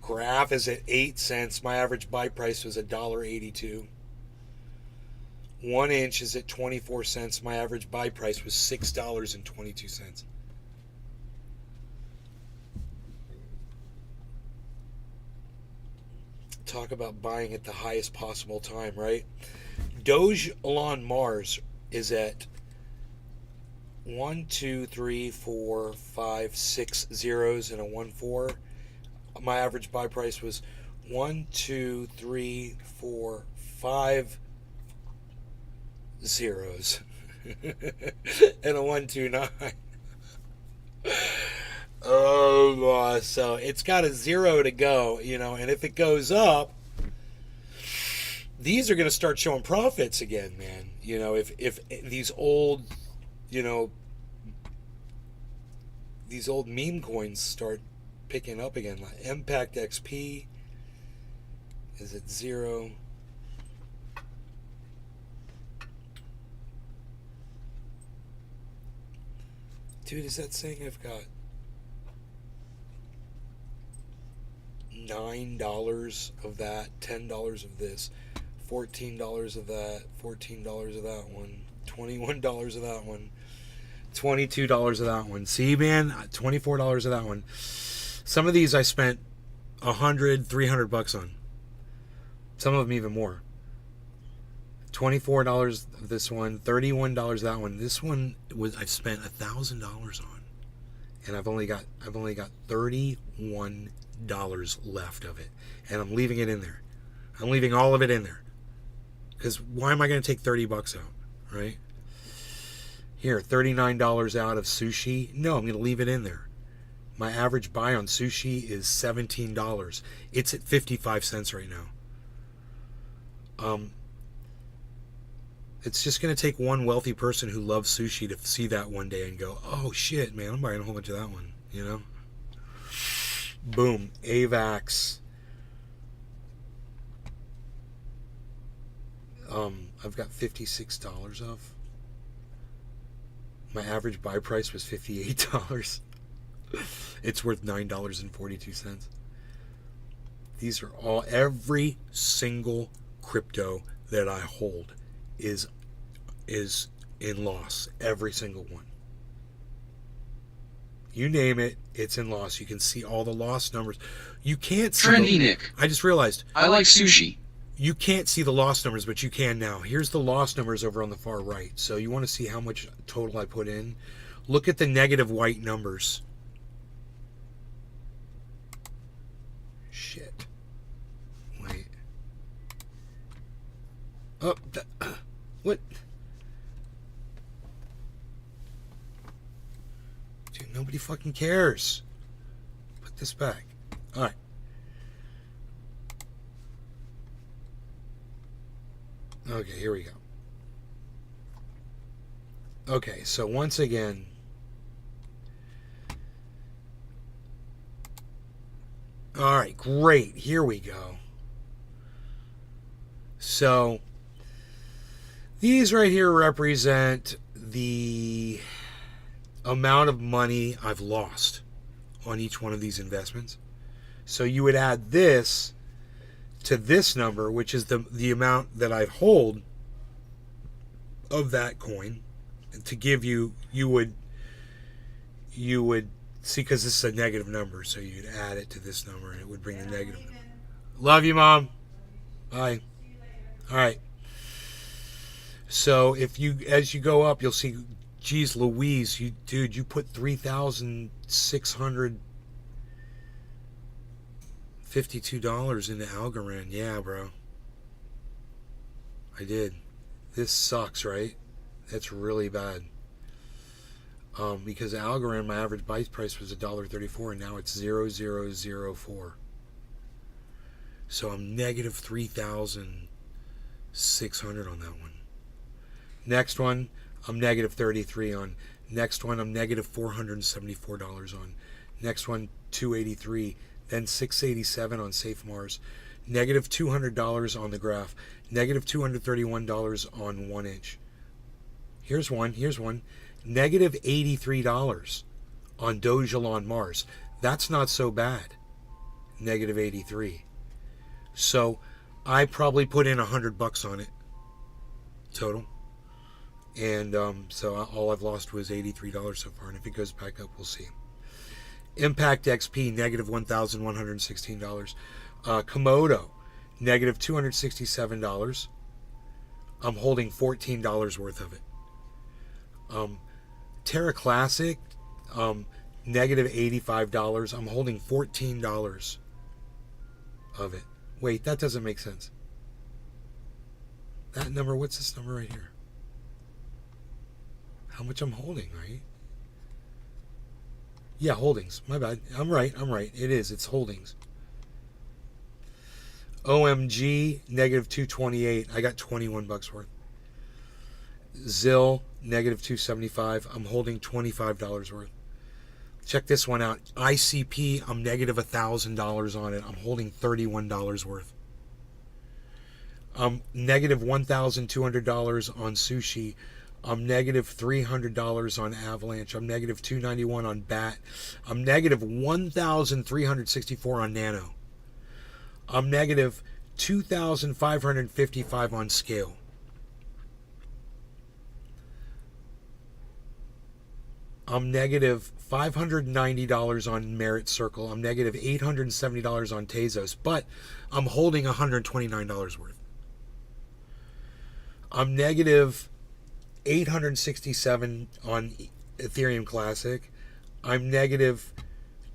Graph is at 8 cents. My average buy price was $1.82. 1 inch is at 24 cents. My average buy price was $6.22. Talk about buying at the highest possible time, right? Doge on Mars is at 1, 2, 3, 4, 5, 6 zeros and a 1, 4. My average buy price was 1, 2, 3, 4, 5 zeros and a 1, 2, 9. Oh, so it's got a 0 to go, and if it goes up, these are going to start showing profits again, man. If these old, these old meme coins start picking up again, like Impact XP is at 0. Dude, is that saying I've got $9 of that, $10 of this, $14 of that, $14 of that one, $21 of that one, $22 of that one. See, man, $24 of that one. Some of these I spent $100, $300 on. Some of them even more. $24 this one, $31 that one. This one was I've spent $1,000 on, and I've only got $31 left of it, and I'm leaving it in there. I'm leaving all of it in there, because why am I going to take $30 out, right? Here, $39 out of sushi. No, I'm going to leave it in there. My average buy on sushi is $17. It's at 55 cents right now. It's just going to take one wealthy person who loves sushi to see that one day and go, oh shit, man, I'm buying a whole bunch of that one, you know? Boom. AVAX. I've got $56 of. My average buy price was $58. It's worth $9.42. These are all, every single crypto that I hold is in loss. Every single one. You name it, it's in loss. You can see all the loss numbers. You can't see Trendy Nick. I just realized. I like sushi. You can't see the loss numbers, but you can now. Here's the loss numbers over on the far right. So you want to see how much total I put in. Look at the negative white numbers. Shit. Wait. Oh, what? Dude, nobody fucking cares. Put this back. All right. Okay, here we go. Okay, so once again, all right, great. Here we go. So these right here represent the amount of money I've lost on each one of these investments. So you would add this to this number, which is the amount that I hold of that coin, to give you would see, because this is a negative number, so you'd add it to this number and it would bring the negative number. Love you, Mom. Bye. All right. So if you, as you go up, you'll see, geez Louise, you put 3,652 into Algorand. Yeah, bro. I did. This sucks, right? That's really bad. Because Algorand, my average buy price was $1.34, and now it's 0.0004. So I'm negative 3,600 on that one. Next one, I'm negative 33 on. Next one, I'm negative $474 on. Next one, 283. Then 687 on Safe Mars. Negative $200 on the graph. Negative $231 on 1 inch. Here's one. Negative $83 on Dogelon Mars. That's not so bad. Negative 83. So I probably put in $100 on it total. And so all I've lost was $83 so far. And if it goes back up, we'll see. Impact XP, negative $1,116. Komodo, negative $267. I'm holding $14 worth of it. Terra Classic, negative $85. I'm holding $14 of it. Wait, that doesn't make sense. That number, what's this number right here? How much I'm holding, right? Yeah, holdings. My bad. I'm right. It is. It's holdings. OMG, negative 228. I got $21 worth. ZIL, negative 275. I'm holding $25 worth. Check this one out. ICP, I'm negative $1,000 on it. I'm holding $31 worth. Negative $1,200 on sushi. I'm negative $300 on Avalanche. I'm negative $291 on BAT. I'm negative $1,364 on Nano. I'm negative $2,555 on Scale. I'm negative $590 on Merit Circle. I'm negative $870 on Tezos, but I'm holding $129 worth. I'm negative 867 on Ethereum Classic. I'm negative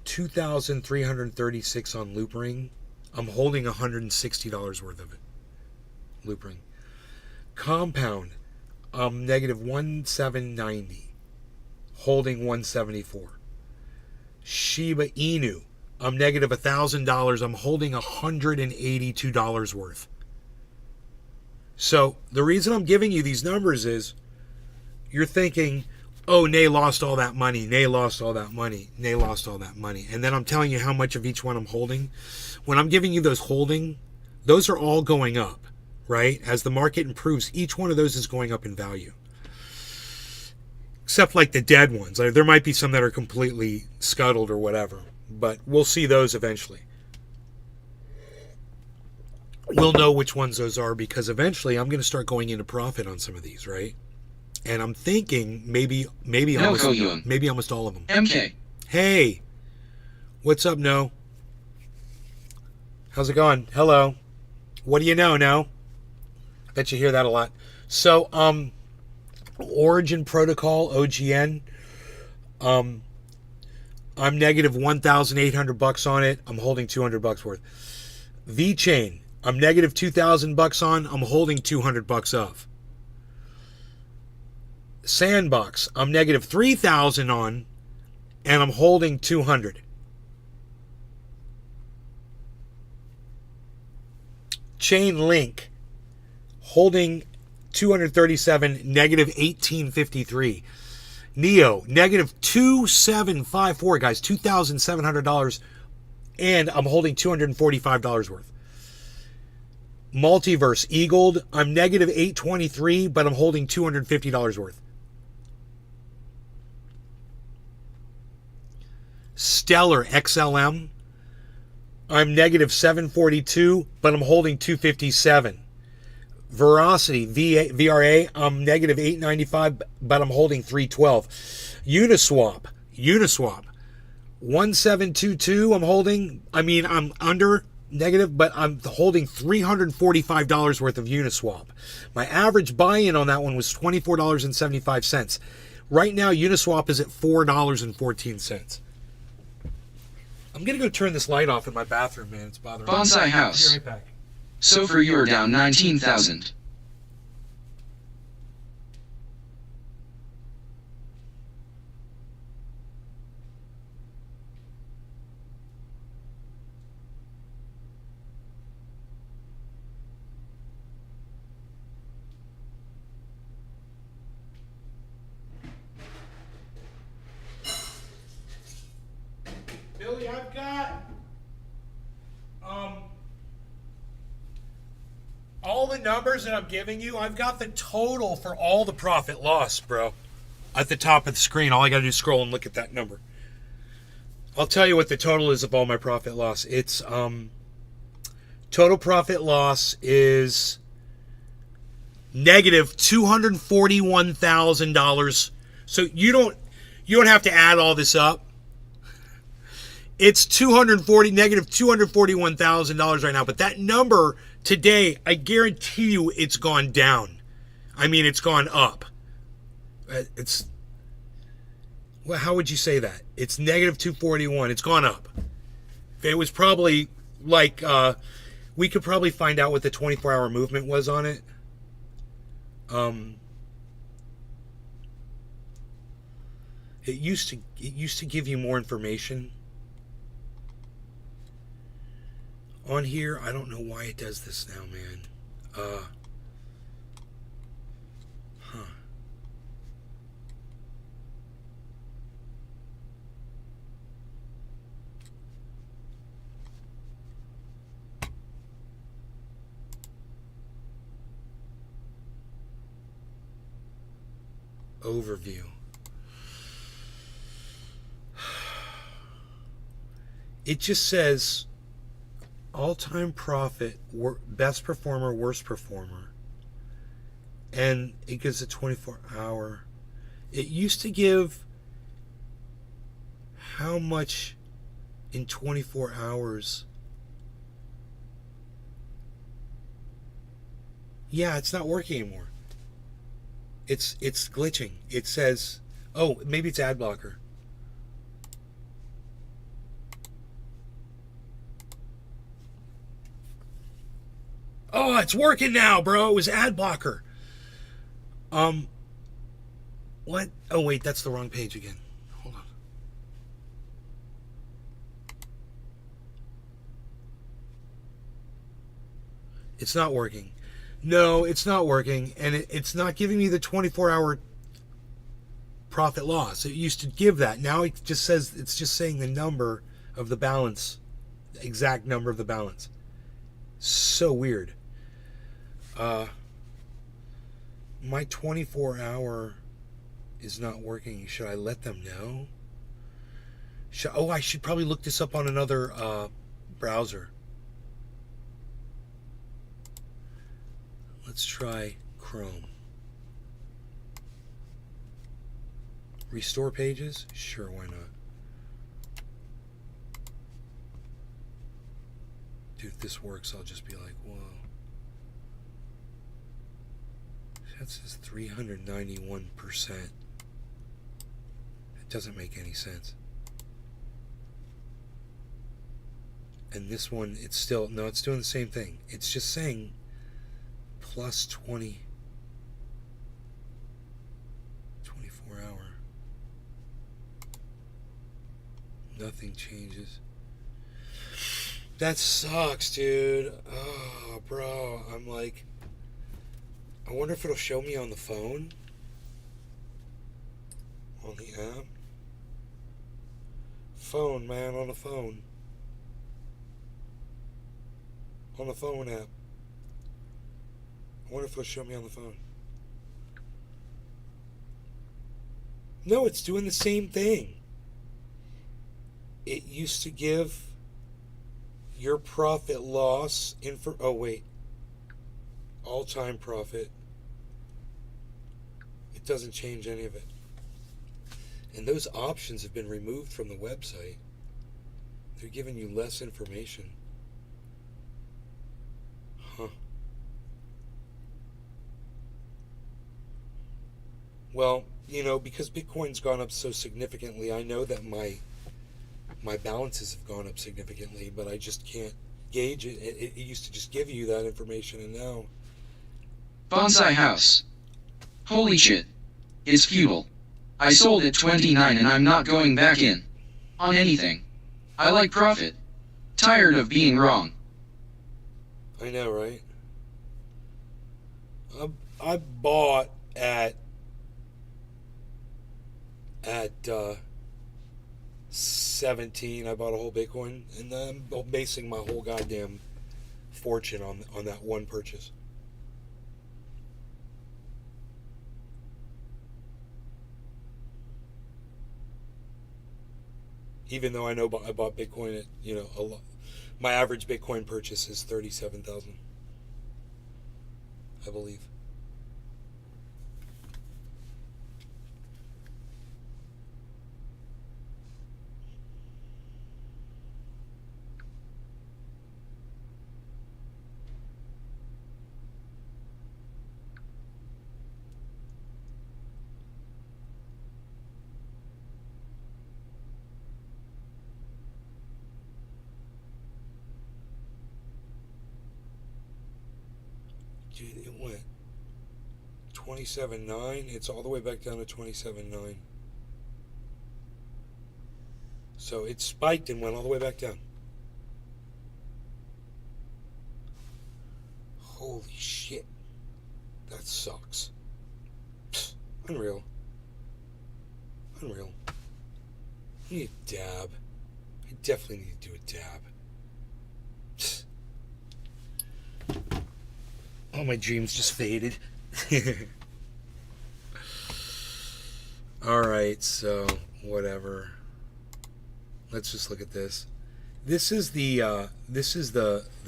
2,336 on Loopring. I'm holding $160 worth of it. Loopring. Compound, I'm negative 1,790. Holding 174. Shiba Inu, I'm negative $1,000. I'm holding $182 worth. So the reason I'm giving you these numbers is you're thinking, oh, Nay lost all that money. Nay lost all that money. Nay lost all that money. And then I'm telling you how much of each one I'm holding. When I'm giving you those holding, those are all going up, right? As the market improves, each one of those is going up in value. Except like the dead ones. There might be some that are completely scuttled or whatever. But we'll see those eventually. We'll know which ones those are because eventually I'm going to start going into profit on some of these, right? And I'm thinking maybe almost all of them. MK. Hey, what's up, No? How's it going? Hello. What do you know, No? I bet you hear that a lot. So, Origin Protocol, OGN. I'm negative $1,800 on it. I'm holding $200 worth. VeChain, I'm negative $2,000 on. I'm holding $200 of. Sandbox, I'm negative $3,000 on, and I'm holding $200. Chainlink, holding $237, negative $1,853. Neo, negative $2,754, guys, $2,700, and I'm holding $245 worth. Multiverse, Eagled, I'm negative $823, but I'm holding $250 worth. Stellar, XLM, I'm negative $742, but I'm holding $257. Veracity, VRA, I'm negative $895, but I'm holding $312. Uniswap, 1722, I'm under negative, but I'm holding $345 worth of Uniswap. My average buy-in on that one was $24.75. Right now, Uniswap is at $4.14. I'm going to go turn this light off in my bathroom, man. It's bothering me. Bonsai House. I'll be right back. So far you're down 19,000. Billy, I've got all the numbers that I'm giving you. I've got the total for all the profit loss, bro. At the top of the screen, all I got to do is scroll and look at that number. I'll tell you what the total is of all my profit loss. It's total profit loss is negative $241,000. So you don't have to add all this up. It's negative $241,000 right now. But that number today, I guarantee you it's gone down. I mean, it's gone up. Well, how would you say that? It's negative 241. It's gone up. It was probably like, we could probably find out what the 24-hour movement was on it. It used to give you more information on here. I don't know why it does this now, man. Overview. It just says all-time profit, best performer, worst performer. And it gives a 24-hour. It used to give how much in 24 hours. Yeah, it's not working anymore. It's glitching. It says, oh, maybe it's ad blocker. Oh, it's working now, bro. It was ad blocker. What? Oh, wait, that's the wrong page again. Hold on. It's not working. No, it's not working, and it's not giving me the 24-hour profit loss. It used to give that. Now it just says, it's just saying the number of the balance, the exact number of the balance. So weird. My 24-hour is not working. Should I let them know? I should probably look this up on another browser. Let's try Chrome. Restore pages? Sure, why not? Dude, if this works, I'll just be like, whoa. That says 391%. It doesn't make any sense. And this one, it's still, no, it's doing the same thing. It's just saying plus 24 hour. Nothing changes. That sucks, dude. Oh, bro. I'm like, I wonder if it'll show me on the phone. On the app. Phone, man, on the phone. On the phone app. I wonder if it'll show me on the phone. No, it's doing the same thing. It used to give your profit loss oh wait, all-time profit. It doesn't change any of it. And those options have been removed from the website. They're giving you less information. Huh. Well, you know, because Bitcoin's gone up so significantly, I know that my balances have gone up significantly, but I just can't gauge it. It used to just give you that information, and now... Bonsai house. Holy shit. It's futile. I sold at 29 and I'm not going back in. On anything. I like profit. Tired of being wrong. I know, right? I bought at 17. I bought a whole Bitcoin, and I'm basing my whole goddamn fortune on that one purchase. Even though I know I bought Bitcoin at, you know, a lot. My average Bitcoin purchase is 37,000, I believe. Dude, it went 27.9. It's all the way back down to 27.9. So it spiked and went all the way back down. Holy shit. That sucks. Pfft, unreal. Unreal. I need a dab. I definitely need to do a dab. Pfft. All my dreams just faded. Alright, so whatever. Let's just look at this. This is the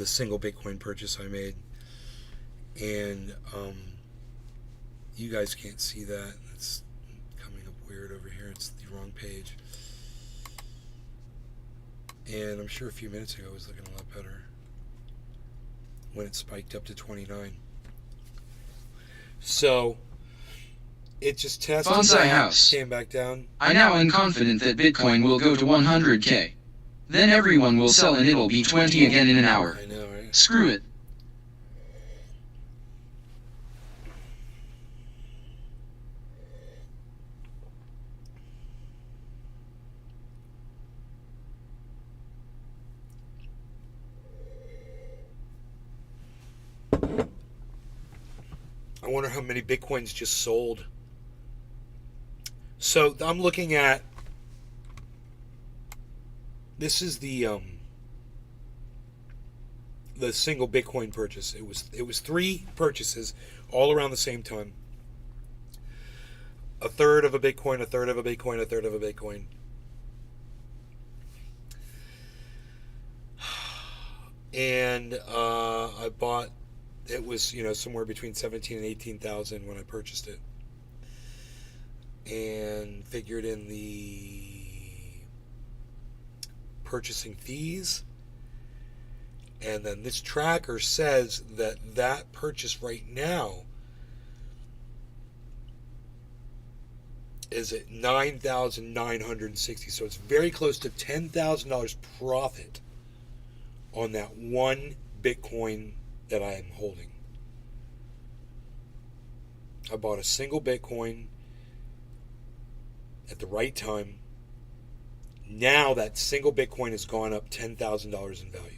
single Bitcoin purchase I made. And you guys can't see that. It's coming up weird over here. It's the wrong page. And I'm sure a few minutes ago it was looking a lot better when it spiked up to 29. So it just tested Bonsai out, house. came back down. I now am confident that Bitcoin will go to 100k. Then everyone will sell and it'll be 20 again in an hour. I know, right? Screw it. I wonder how many Bitcoins just sold. So I'm looking at, this is the single Bitcoin purchase. It was 3 purchases all around the same time. A third of a Bitcoin, a third of a Bitcoin, a third of a Bitcoin. And I bought, it was, somewhere between 17 and 18,000 when I purchased it. And figured in the purchasing fees. And then this tracker says that purchase right now is at $9,960. So it's very close to $10,000 profit on that one Bitcoin that I am holding. I bought a single Bitcoin at the right time. Now that single Bitcoin has gone up $10,000 in value.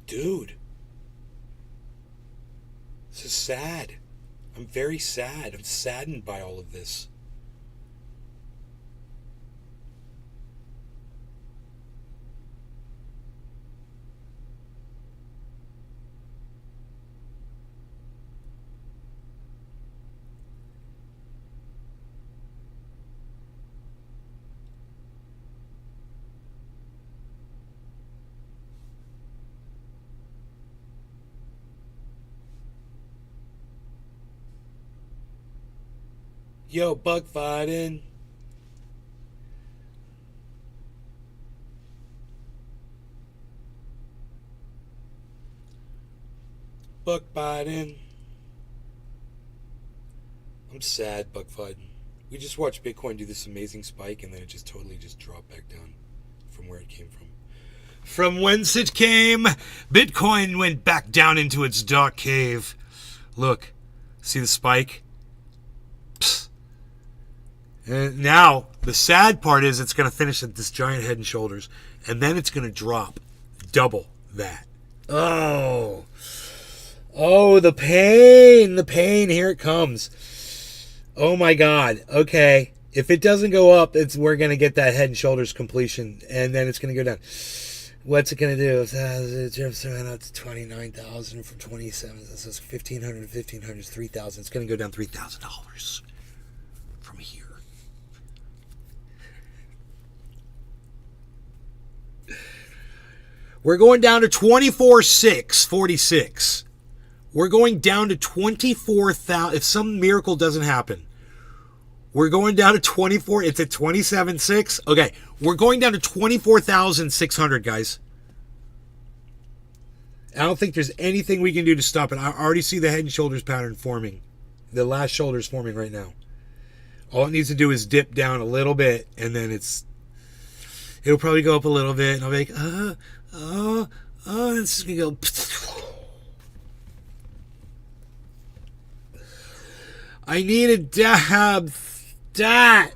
Dude, this is sad. I'm very sad. I'm saddened by all of this. Yo, bug fighting. Bug fighting. I'm sad, bug fighting. We just watched Bitcoin do this amazing spike and then it just totally just dropped back down from where it came from. From whence it came, Bitcoin went back down into its dark cave. Look, see the spike? Psst. And now, the sad part is it's going to finish at this giant head and shoulders, and then it's going to drop double that. Oh, the pain, here it comes. Oh my God, okay. If it doesn't go up, we're going to get that head and shoulders completion, and then it's going to go down. What's it going to do? It jumps around up to 29,000 from 27. This is 1,500, 1,500 is 3,000. It's going to go down $3,000 from here. We're going down to 24,646. We're going down to 24,000. If some miracle doesn't happen, we're going down to 24. It's at 27,6. Okay, we're going down to 24,600, guys. I don't think there's anything we can do to stop it. I already see the head and shoulders pattern forming. The last shoulder is forming right now. All it needs to do is dip down a little bit, and then it'll probably go up a little bit, and I'll be like, it's just going to go. I need a dab that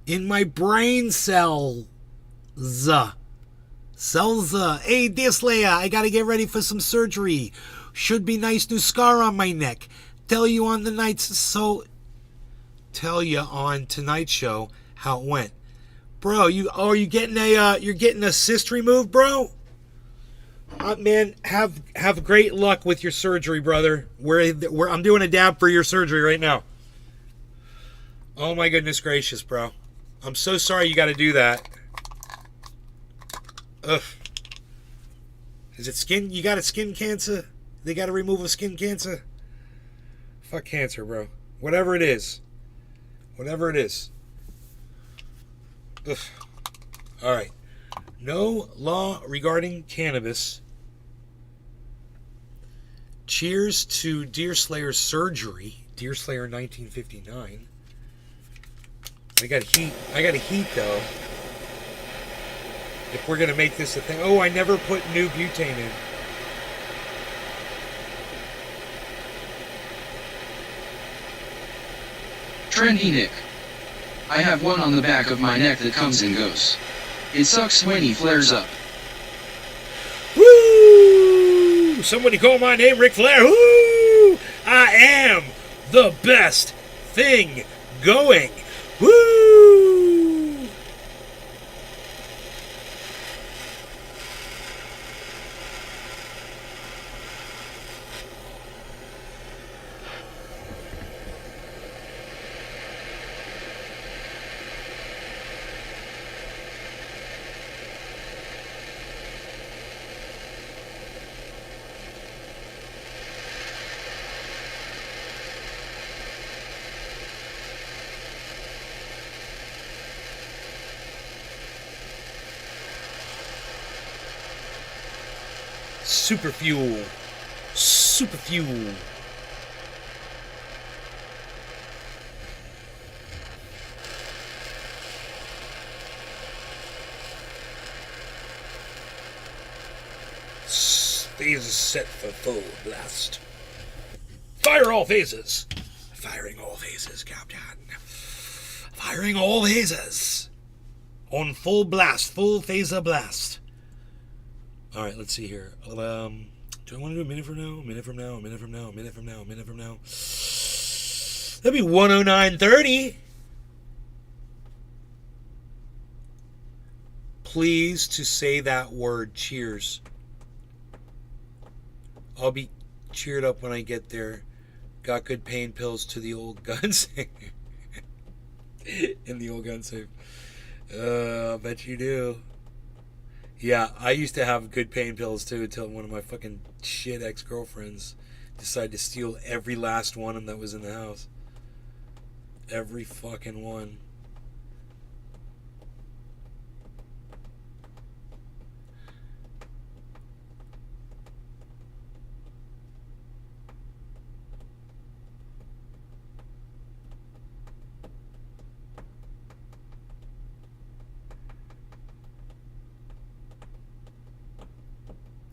in my brain cells. Selza, hey Deerslayer, I gotta get ready for some surgery. Should be nice new scar on my neck. Tell you on tonight's show how it went. Bro, are you getting you're getting a cyst removed, bro? Man, have great luck with your surgery, brother. I'm doing a dab for your surgery right now. Oh my goodness gracious, bro. I'm so sorry you got to do that. Ugh. Is it skin? You got a skin cancer? They got to remove a skin cancer? Fuck cancer, bro. Whatever it is. Whatever it is. Ugh. Alright. No law regarding cannabis. Cheers to Deerslayer's surgery. Deerslayer 1959. I got heat though. If we're gonna make this a thing. Oh, I never put new butane in. Trendy Nick. I have one on the back of my neck that comes and goes. It sucks when he flares up. Woo! Somebody call my name Ric Flair. Woo! I am the best thing going. Woo! Super fuel. Super fuel. Phase set for full blast. Fire all phases. Firing all phases, Captain. Firing all phases. On full blast. Full phaser blast. Alright, let's see here. Do I want to do a minute from now? A minute from now? A minute from now? A minute from now? A minute from now? That'd be 109.30. Please to say that word. Cheers. I'll be cheered up when I get there. Got good pain pills to the old gun safe. In the old gun safe. I bet you do. Yeah, I used to have good pain pills too until one of my fucking shit ex-girlfriends decided to steal every last one that was in the house. Every fucking one.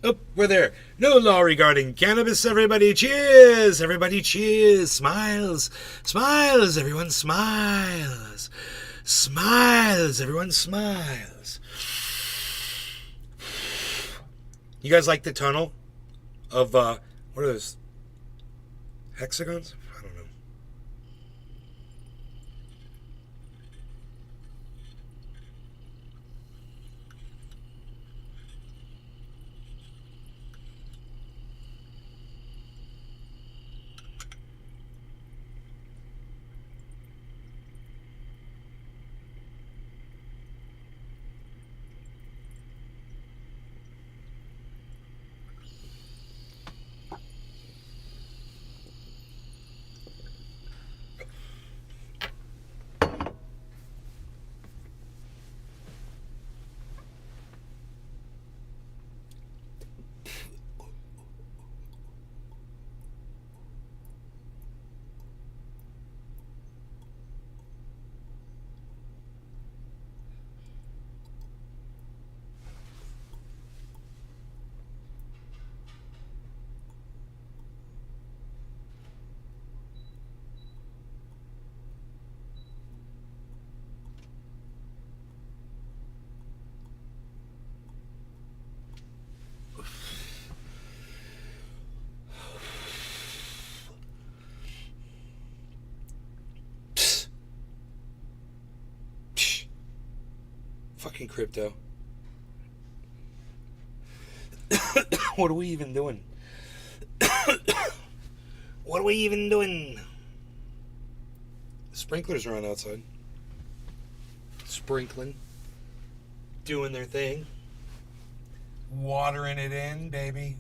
Oh, we're there. No law regarding cannabis, everybody. Cheers! Everybody cheers. Smiles. Smiles. Everyone smiles. Smiles. Everyone smiles. You guys like the tunnel of, what are those? Hexagons? I don't know. Fucking crypto. What are we even doing? What are we even doing? Sprinklers are on outside. Sprinkling. Doing their thing. Watering it in, baby.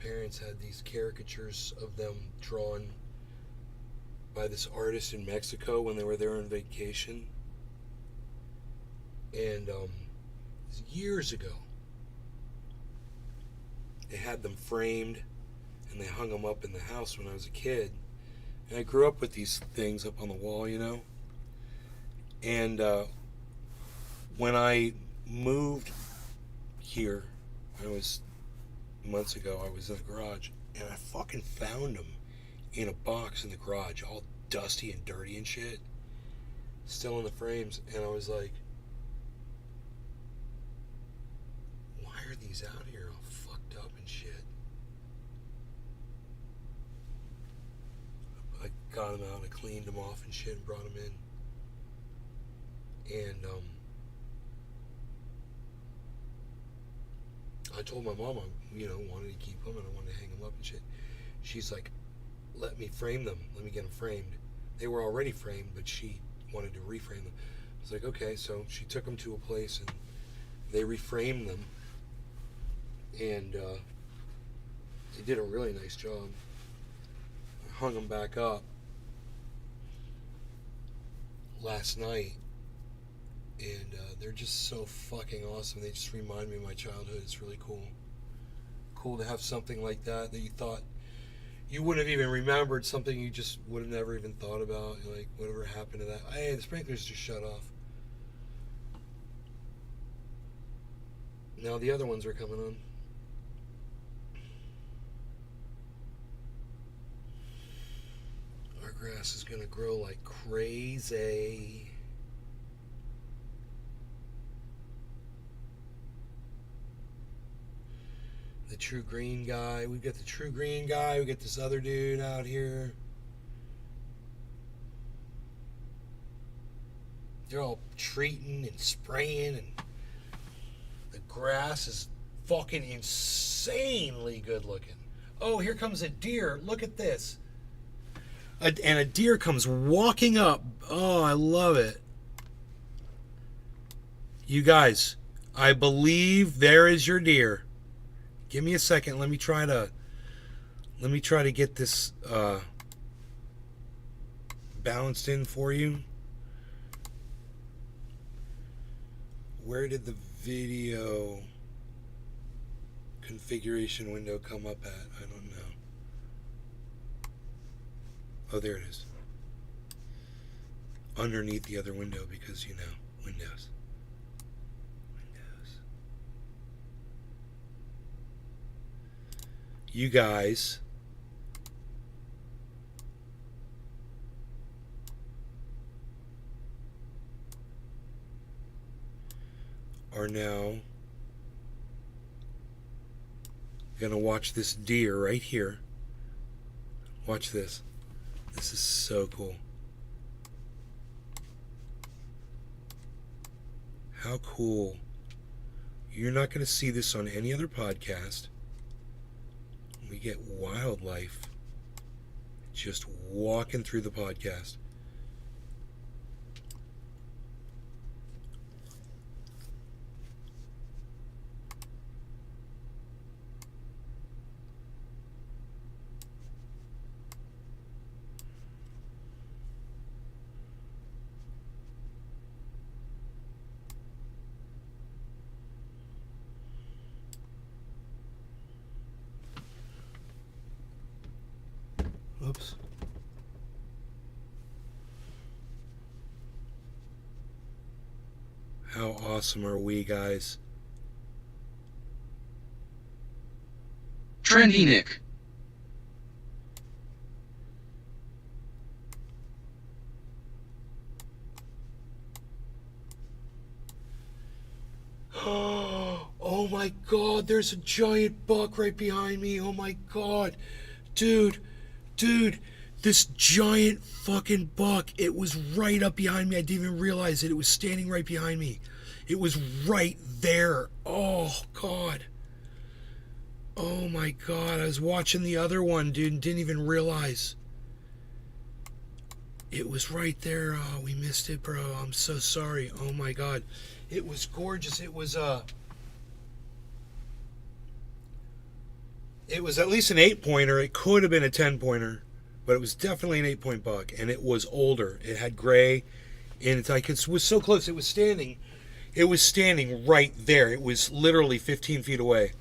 Parents had these caricatures of them drawn by this artist in Mexico when they were there on vacation. And years ago, they had them framed and they hung them up in the house when I was a kid. And I grew up with these things up on the wall, you know. And when I moved here, I was months ago, I was in the garage and I fucking found them in a box in the garage, all dusty and dirty and shit, still in the frames. And I was like, why are these out here all fucked up and shit? I got them out, I cleaned them off and shit and brought them in. And I told my mom I, wanted to keep them and I wanted to hang them up and shit. She's like, let me frame them. Let me get them framed. They were already framed, but she wanted to reframe them. I was like, okay. So she took them to a place and they reframed them. And they did a really nice job. I hung them back up last night. And they're just so fucking awesome. They just remind me of my childhood. It's really cool. Cool to have something like that you thought you wouldn't have even remembered, something you just would have never even thought about. You're like, whatever happened to that? Hey, the sprinklers just shut off. Now the other ones are coming on. Our grass is going to grow like crazy. The True Green guy. We've got the True Green guy. We got this other dude out here. They're all treating and spraying, and the grass is fucking insanely good looking. Oh, here comes a deer. Look at this. And a deer comes walking up. Oh, I love it. You guys, I believe there is your deer. Give me a second. Let me try to get this balanced in for you. Where did the video configuration window come up at? I don't know. Oh, there it is. Underneath the other window, because Windows. You guys are now gonna watch this deer right here. Watch this. This is so cool. How cool. You're not going to see this on any other podcast. We get wildlife just walking through the podcast. Oops. How awesome are we, guys? Trendy Nick. Oh my god, there's a giant buck right behind me. Oh my god. Dude, this giant fucking buck, it was right up behind me. I didn't even realize it. It was standing right behind me. It was right there. Oh god. Oh my god, I was watching the other one, dude, and didn't even realize. It was right there. Oh, we missed it, bro. I'm so sorry. Oh my god. It was gorgeous. It was at least an 8-pointer. It could have been a 10-pointer, but it was definitely an 8-point buck, and it was older. It had gray, and it's like it was so close. It was standing right there. It was literally 15 feet away.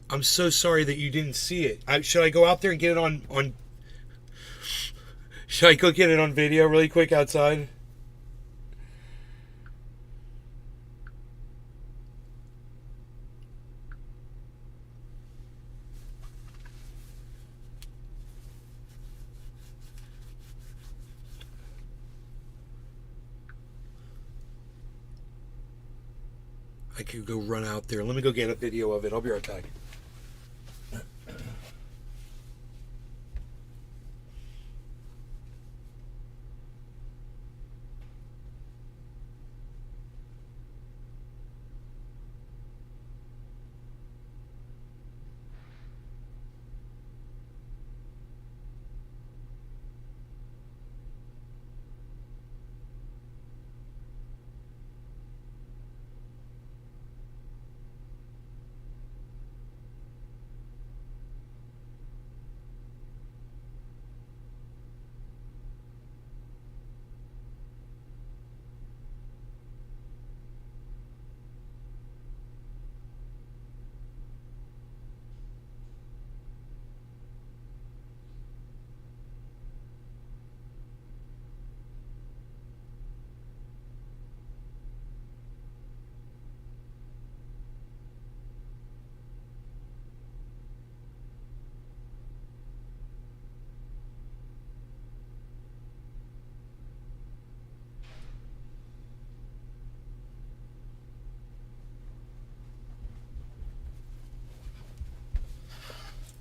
I'm so sorry that you didn't see it. Should I go out there and get it on? Should I go get it on video really quick outside? I could go run out there. Let me go get a video of it. I'll be right back.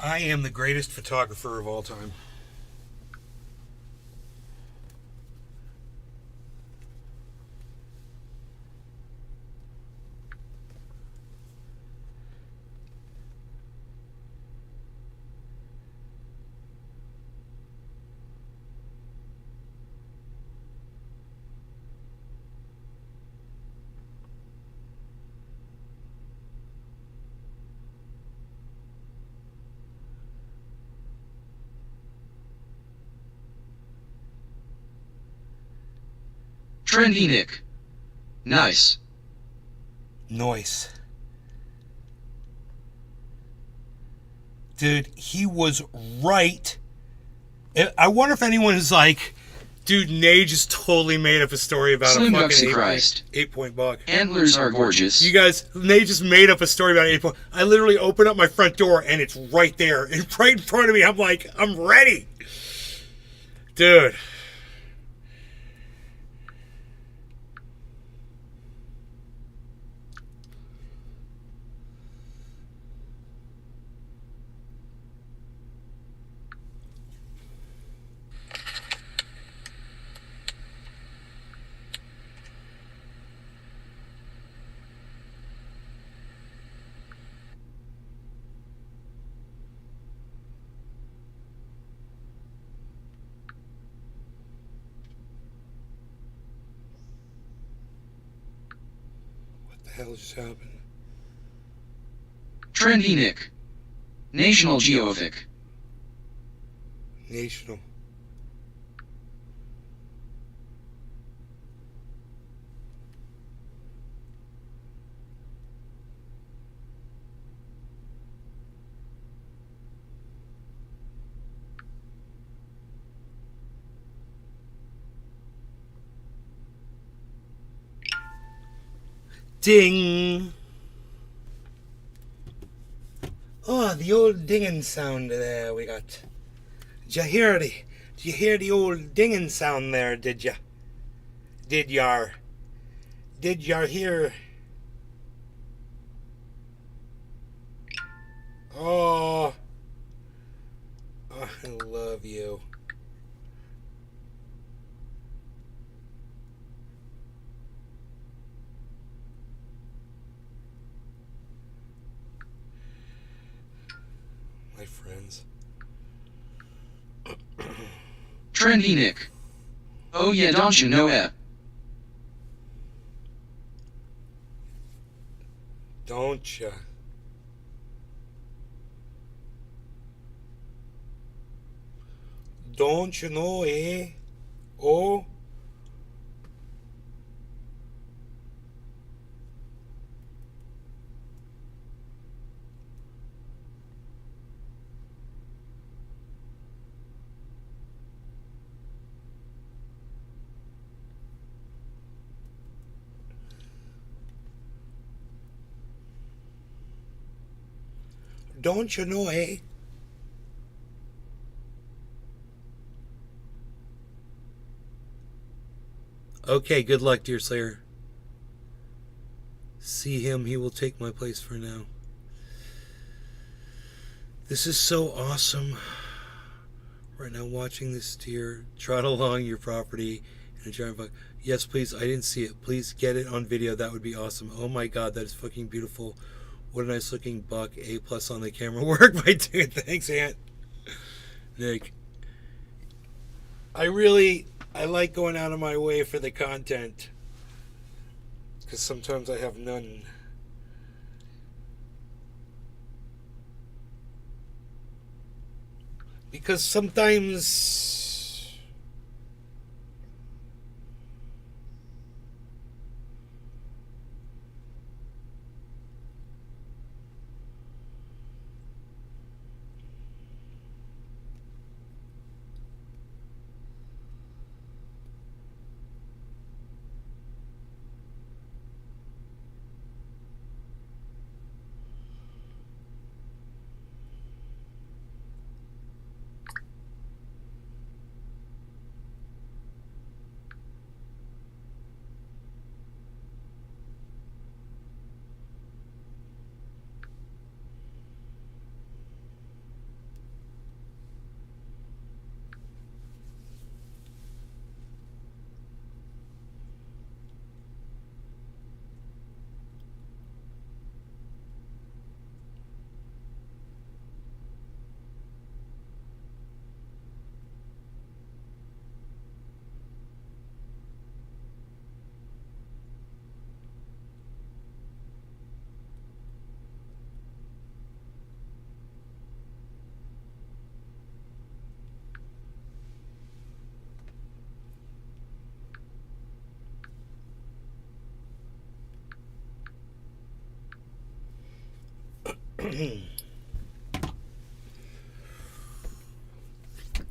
I am the greatest photographer of all time. Trendy Nick. Nice. Noise. Dude, he was right. I wonder if anyone is like, dude, Nate just totally made up a story about Slim a Ducksy fucking Christ. 8-point buck. Antlers are gorgeous. You guys, Nate just made up a story about 8-point. I literally opened up my front door and it's right there. It's right in front of me. I'm like, I'm ready. Dude. hell just happened? Trendy Nick. National Geographic. National. Ding! Oh, the old dinging sound there we got. Did you hear the old dinging sound there, did ya? Did yar hear? Oh, I love you. My friends. Trendy Nick. Oh yeah, don't you know it? Don't ya? Don't you know, eh? Oh? Don't you know, eh? Okay, good luck, dear Slayer. See him, he will take my place for now. This is so awesome. Right now, watching this deer trot along your property in a giant buck. Yes, please, I didn't see it. Please get it on video. That would be awesome. Oh my god, that is fucking beautiful. What a nice looking buck. A+ on the camera work, my dude. Thanks, Aunt. Nick. I like going out of my way for the content. Because sometimes I have none. Because sometimes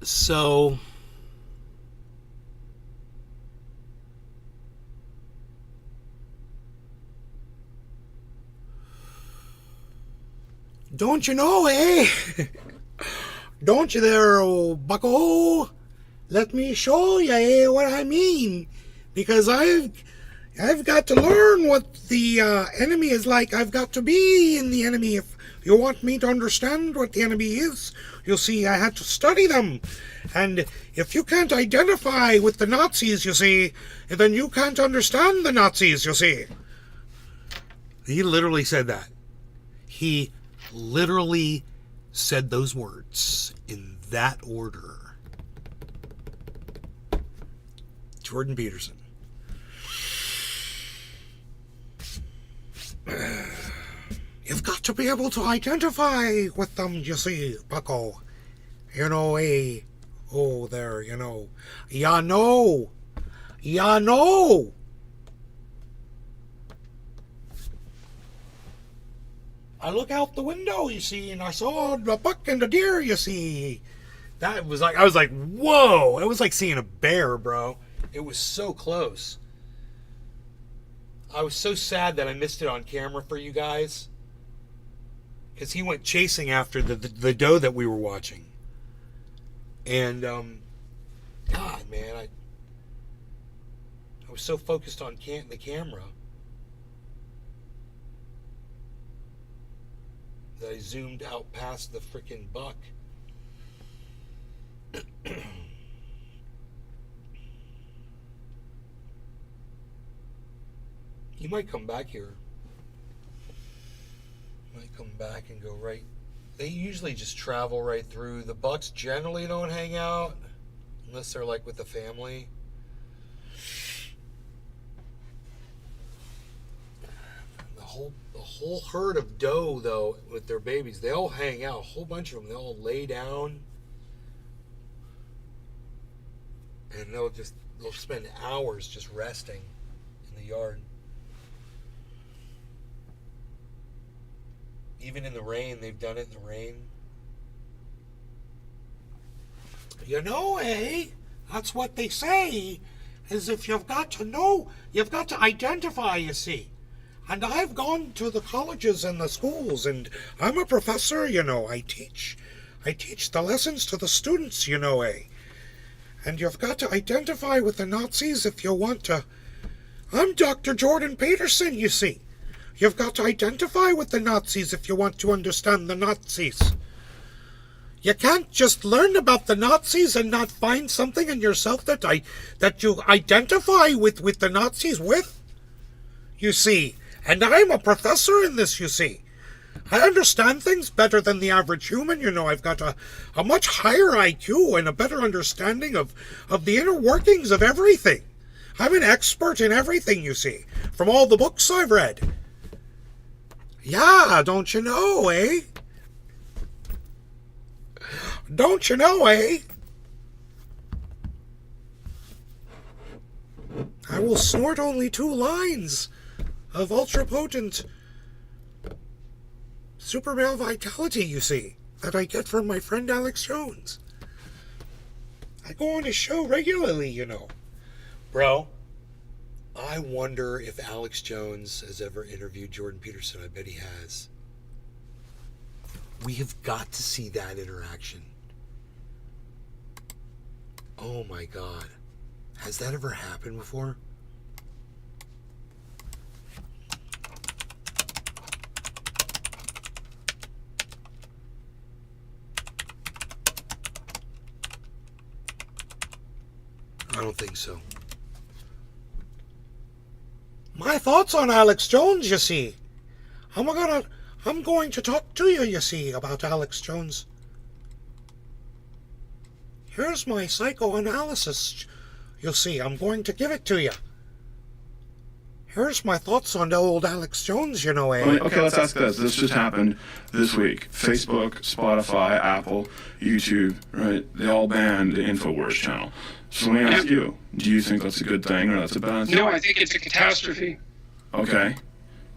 so don't you know, eh? Don't you there, old bucko? Let me show you, eh, what I mean. Because I've got to learn what the enemy is like. I've got to be in the enemy. If you want me to understand what the enemy is, you'll see I had to study them. And if you can't identify with the Nazis, you see, then you can't understand the Nazis, you see. He literally said that. He literally said those words in that order. Jordan Peterson. got to be able to identify with them, you see, bucko. You know, oh, there, you know. Ya know. Ya know. I look out the window, you see, and I saw the buck and the deer, you see. That was like, I was like, whoa. It was like seeing a bear, bro. It was so close. I was so sad that I missed it on camera for you guys. Because he went chasing after the doe that we were watching. And, God, man, I was so focused on the camera that I zoomed out past the freaking buck. He might come back here. Might come back and go right. They usually just travel right through. The bucks generally don't hang out unless they're like with the family. The whole herd of doe, though, with their babies, they all hang out. A whole bunch of them. They all lay down, and they'll spend hours just resting in the yard. Even in the rain, they've done it in the rain. You know, that's what they say, is if you've got to know, you've got to identify, you see. And I've gone to the colleges and the schools, and I'm a professor, you know. I teach the lessons to the students, you know, And you've got to identify with the Nazis if you want to. I'm Dr. Jordan Peterson, you see. You've got to identify with the Nazis if you want to understand the Nazis. You can't just learn about the Nazis and not find something in yourself that you identify with the Nazis with. You see, and I'm a professor in this, you see. I understand things better than the average human, you know. I've got a much higher IQ and a better understanding of the inner workings of everything. I'm an expert in everything, you see, from all the books I've read. Yeah, don't you know, Don't you know, I will snort only 2 lines of ultra-potent super male vitality, you see, that I get from my friend Alex Jones. I go on his show regularly, you know. Bro, I wonder if Alex Jones has ever interviewed Jordan Peterson. I bet he has. We have got to see that interaction. Oh my God. Has that ever happened before? I don't think so. My thoughts on Alex Jones, you see. I'm going to talk to you, you see, about Alex Jones. Here's my psychoanalysis, you see. I'm going to give it to you. Here's my thoughts on the old Alex Jones, you know, Okay, let's ask this. This just happened this week. Facebook, Spotify, Apple, YouTube, right? They all banned the InfoWars channel. So let me ask you, do you think that's a good thing or that's a bad thing? No, I think it's a catastrophe. Okay.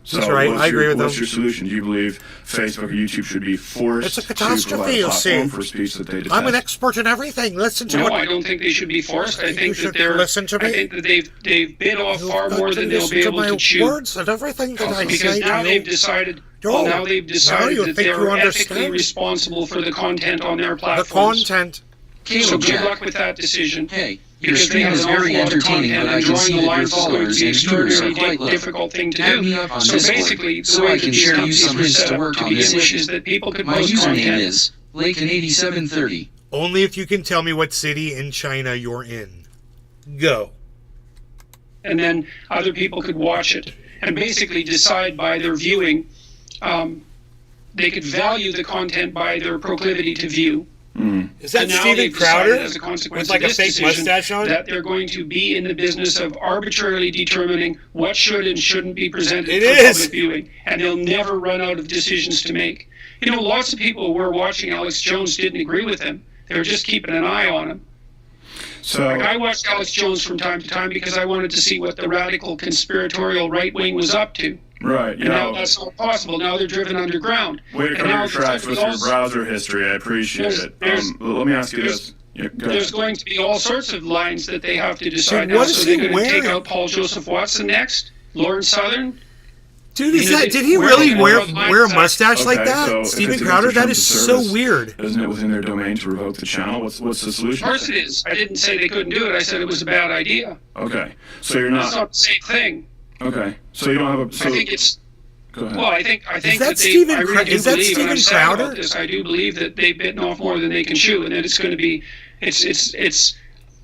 So that's right. I agree with what's your solution? Do you believe Facebook or YouTube should be forced to provide a platform for speech that they detest? I'm an expert in everything. Listen to me. No, I don't think they should be forced. I think that listen to me. I think that they've bit off far more than they'll be able to chew. Words and everything that I because say now they've decided. Well, now they've decided that they're ethically responsible for the content on their platforms. The content. So good luck with that decision. Hey, your stream is very entertaining, but I can see that your followers and viewers are quite low. Difficult thing to Add do. me up on So Discord, basically, so I can share you some hints to work on this issue. Is that people could My post username content. is Lakin8730. Only if you can tell me what city in China you're in. Go. And then other people could watch it and basically decide by their viewing. They could value the content by their proclivity to view, Is that And now Steven they've decided Crowder as a consequence with like of a this fake decision mustache on? that they're going to be in the business of arbitrarily determining what should and shouldn't be presented It for is. public viewing, and they'll never run out of decisions to make. Lots of people who were watching Alex Jones didn't agree with him. They were just keeping an eye on him. So Like, I watched Alex Jones from time to time because I wanted to see what the radical conspiratorial right wing was up to. right, And now that's not possible. Now they're driven underground. way to And cover now your tracks with your also- browser history. I appreciate it. Let me ask you this. Yeah, go ahead. There's going to be all sorts of lines that they have to decide Dude, what now. is So they're he going to take wearing? out Paul Joseph Watson next, Lawrence Southern. Dude, You know, they- did he where really they wear draw the line a is that- mustache like Okay, that? so if Steven it's Crowder? against That terms is of so service, weird. Isn't it within their domain to revoke the channel? What's the Of solution? course it is. I didn't say they couldn't do it. I said it was a bad idea. Okay, so you're That's not. not the same thing. Okay, so you don't have a. So, I think it's. go ahead. Well, I think that that they. Steven I really Cra- do is that believe, and I'm Steven sad Crowder? about this. I do believe that they've bitten off more than they can chew, and that it's going to be. It's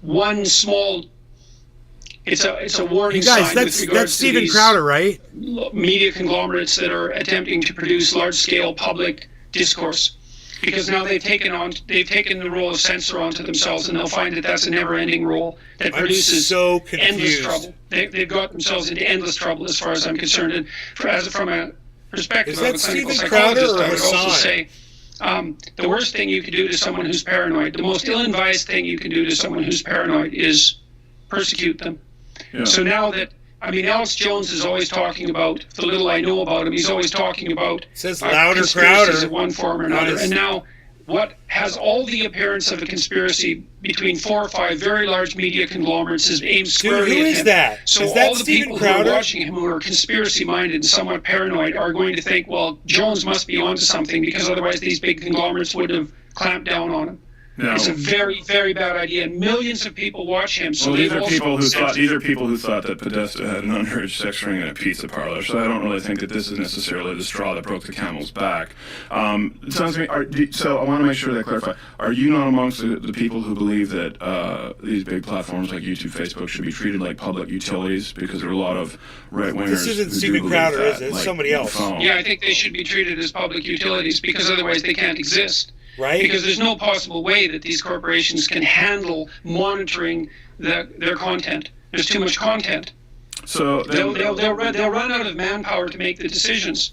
one small. It's a warning You guys, sign that's with regards that's to Steven these Crowder, right? media conglomerates that are attempting to produce large-scale public discourse, because now they've taken the role of censor onto themselves, and they'll find that that's a never-ending role that I'm produces so endless confused. trouble. They've got themselves into endless trouble, as far as I'm concerned. And from a perspective Is of a that clinical Steven Crowder psychologist, or I would also Hassan? say the worst thing you can do to someone who's paranoid, the most ill-advised thing you can do to someone who's paranoid is persecute them. Yeah. So now that, Alex Jones is always talking about, the little I know about him, he's always talking about Says louder, conspiracies Crowder. of one form or another. Honest. And now, what has all the appearance of a conspiracy between 4 or 5 very large media conglomerates is aimed squarely who at is him. that? So Is that all the Steven people Crowder? who are watching him, who are conspiracy-minded and somewhat paranoid, are going to think, well, Jones must be onto something, because otherwise these big conglomerates would have clamped down on him. No. It's a very, very bad idea, and millions of people watch him. So Well, they've these are also people who censored- thought that Podesta had an underage sex ring in a pizza parlor. So I don't really think that this is necessarily the straw that broke the camel's back. It sounds to me. So I want to make sure that I clarify. Are you not amongst the people who believe that these big platforms like YouTube, Facebook should be treated like public utilities? Because there are a lot of right wingers. This isn't who do Steven believe Crowder, that, is it? It's like somebody else. the phone. Yeah, I think they should be treated as public utilities, because otherwise they can't exist. Right? Because there's no possible way that these corporations can handle monitoring their content. There's too much content. So then, They'll run out of manpower to make the decisions.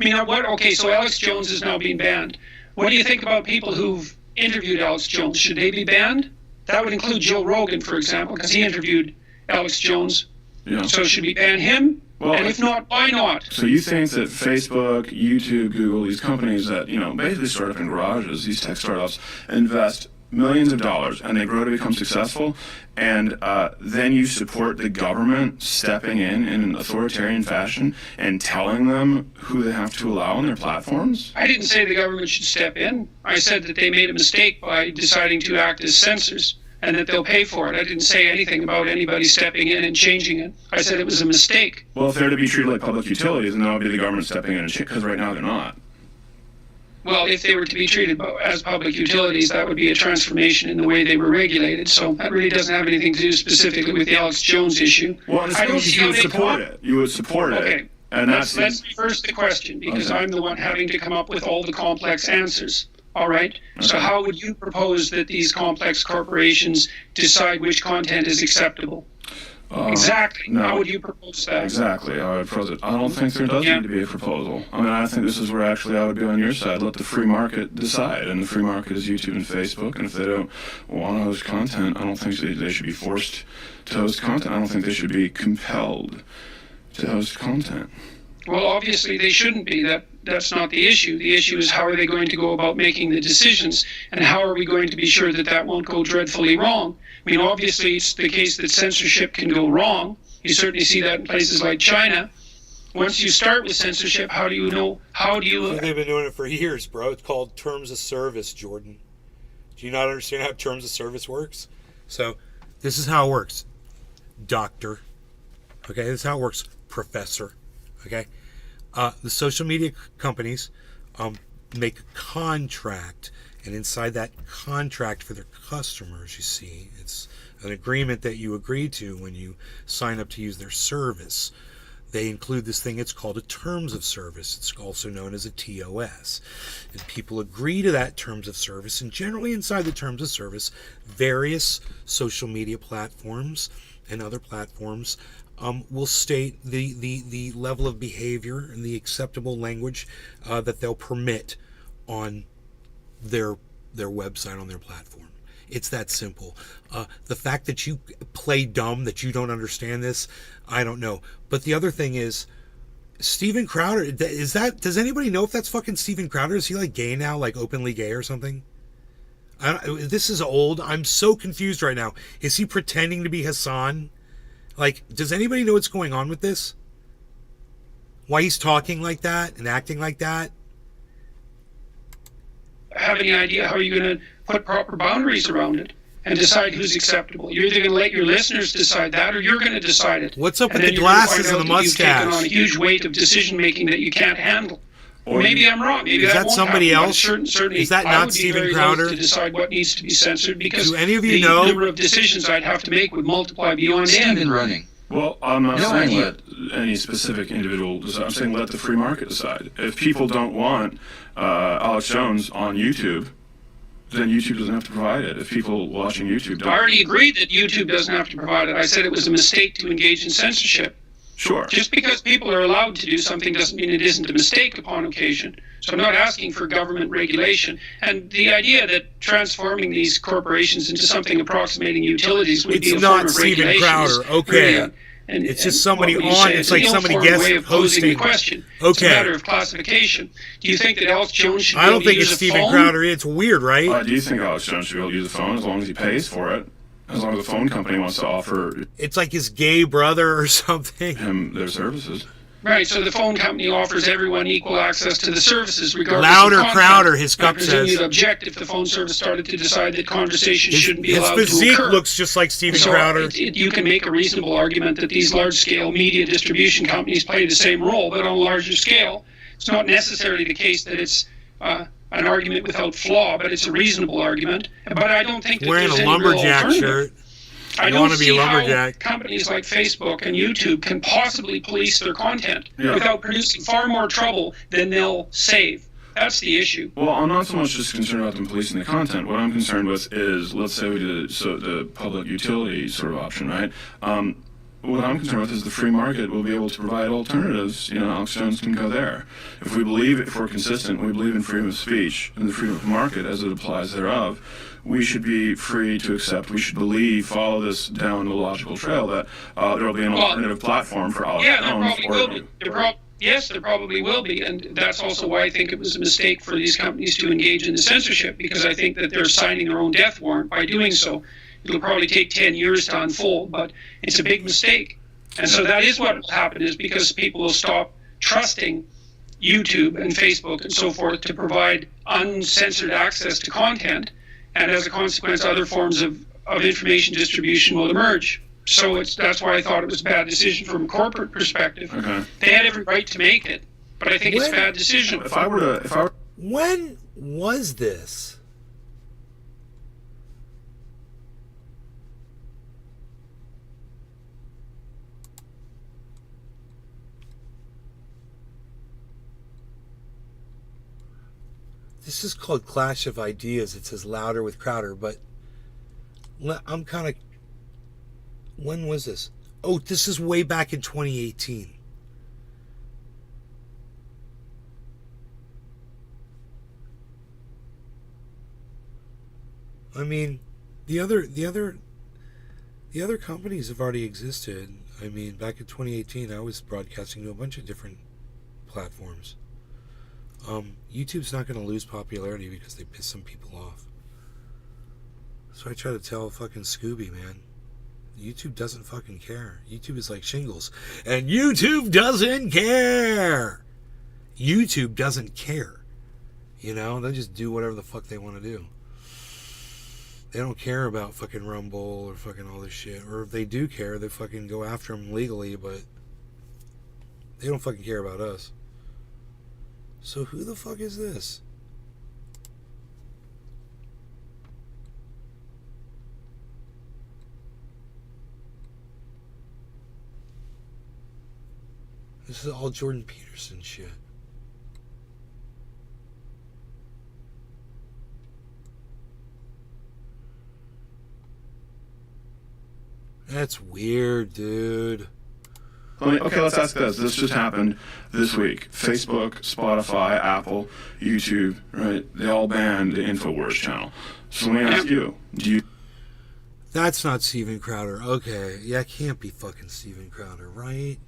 Okay, so Alex Jones is now being banned. What do you think about people who've interviewed Alex Jones? Should they be banned? That would include Joe Rogan, for example, because he interviewed Alex Jones. yeah. So should we ban him? Well, And if not, why not? So you think that Facebook, YouTube, Google, these companies that, basically start up in garages, these tech startups, invest millions of dollars and they grow to become successful, and then you support the government stepping in an authoritarian fashion and telling them who they have to allow on their platforms? I didn't say the government should step in. I said that they made a mistake by deciding to act as censors, and that they'll pay for it. I didn't say anything about anybody stepping in and changing it. I said it was a mistake. Well, if they're to be treated like public utilities, then that would be the government stepping in and because right now they're not. Well, if they were to be treated as public utilities, that would be a transformation in the way they were regulated. So that really doesn't have anything to do specifically with the Alex Jones issue. Well, I don't see you how would they support come it. You would support Okay. it. And Let's reverse the question, because Okay. I'm the one having to come up with all the complex answers. All right? So Okay. how would you propose that these complex corporations decide which content is acceptable? Exactly. no. How would you propose that? Exactly. I would propose it. I don't think there does Yeah. need to be a proposal. I think this is where actually I would be on your side. Let the free market decide. And the free market is YouTube and Facebook. And if they don't want to host content, I don't think they should be forced to host content. I don't think they should be compelled to host content. Well, obviously they shouldn't be. That's not the issue. The issue is how are they going to go about making the decisions, and how are we going to be sure that that won't go dreadfully wrong? Obviously it's the case that censorship can go wrong. You certainly see that in places like China. Once you start with censorship, how do you know? They've been doing it for years, bro. It's called terms of service, Jordan. Do you not understand how terms of service works? So, this is how it works. Doctor. Okay, this is how it works. Professor. Okay? The social media companies make a contract, and inside that contract for their customers, you see, it's an agreement that you agree to when you sign up to use their service. They include this thing, it's called a terms of service. It's also known as a TOS. And people agree to that terms of service, and generally inside the terms of service, various social media platforms and other platforms will state the level of behavior and the acceptable language that they'll permit on their website, on their platform. It's that simple. The fact that you play dumb, that you don't understand this, I don't know. But the other thing is, Steven Crowder, does anybody know if that's fucking Steven Crowder? Is he like gay now, like openly gay or something? This is old. I'm so confused right now. Is he pretending to be Hassan? Like, does anybody know what's going on with this? Why he's talking like that and acting like that? Have any idea how you're going to put proper boundaries around it and decide who's acceptable? You're either going to let your listeners decide that, or you're going to decide it. What's up with the glasses and the mustache? You've taken on a huge weight of decision making that you can't handle. Or maybe I'm wrong. Maybe is that somebody happen, else? Certainly, is that not Steven Crowder? To decide what needs to be censored, because do any of you the know? number of decisions I'd have to make would multiply beyond end. Steven running. Well, I'm not No saying idea. let any specific individual decide. I'm saying let the free market decide. If people don't want Alex Jones on YouTube, then YouTube doesn't have to provide it. If people watching YouTube don't. I already agreed that YouTube doesn't have to provide it. I said it was a mistake to engage in censorship. Sure. Just because people are allowed to do something doesn't mean it isn't a mistake upon occasion. So I'm not asking for government regulation. And the idea that transforming these corporations into something approximating utilities would be a form of regulation. It's not Steven Crowder, okay. It's just somebody on, it's like somebody guest hosting. The question. Okay. It's a matter of classification. Do you think that Alex Jones should be I able don't to think use it's a Steven phone? Crowder. It's weird, right? I do think Alex Jones should be able to use a phone as long as he pays for it. As long as the phone company wants to offer It's like his gay brother or something. him their services. Right, so the phone company offers everyone equal access to the services, regardless Louder, of content. Crowder, his cup I presume says. you'd object if the phone service started to decide that conversation shouldn't be His allowed to physique occur. looks just like Steven So Crowder. you can make a reasonable argument that these large-scale media distribution companies play the same role, but on a larger scale. It's not necessarily the case that it's an argument without flaw, but it's a reasonable argument. But I don't think that Wearing there's a any real lumberjack alternative. shirt. I You don't want to be a see how lumberjack. companies like Facebook and YouTube can possibly police their content without producing far more trouble than they'll save. That's the issue. Well, I'm not so much just concerned about them policing the content. What I'm concerned with is, let's say we did the public utility sort of option, right? What I'm concerned with is the free market will be able to provide alternatives. You know, Alex Jones can go there. If we're consistent, we believe in freedom of speech and the freedom of the market as it applies thereof, we should be free to accept, we should follow this down the logical trail that there will be an alternative platform for Alex Jones. Yes, there probably will be, and that's also why I think it was a mistake for these companies to engage in the censorship, because I think that they're signing their own death warrant by doing so. It'll probably take 10 years to unfold, but it's a big mistake. And so that is what will happen, is because people will stop trusting YouTube and Facebook and so forth to provide uncensored access to content, and as a consequence, other forms of information distribution will emerge. So that's why I thought it was a bad decision from a corporate perspective. Okay. They had every right to make it, but I think it's a bad decision. When was this? This is called Clash of Ideas. It says Louder with Crowder, but I'm kind of... When was this? Oh, this is way back in 2018. I mean, the other companies have already existed. I mean, back in 2018, I was broadcasting to a bunch of different platforms. YouTube's not going to lose popularity because they piss some people off. So I try to tell fucking Scooby, man, YouTube doesn't fucking care. YouTube is like shingles. And YouTube doesn't care. YouTube doesn't care. You know, they just do whatever the fuck they want to do. They don't care about fucking Rumble or fucking all this shit. Or if they do care, they fucking go after them legally, but they don't fucking care about us. So who the fuck is this? This is all Jordan Peterson shit. That's weird, dude. Okay, let's ask this. This just happened this week. Facebook, Spotify, Apple, YouTube, right? They all banned the InfoWars channel. So let me ask you, do you... That's not Steven Crowder. Okay. Yeah, it can't be fucking Steven Crowder, right?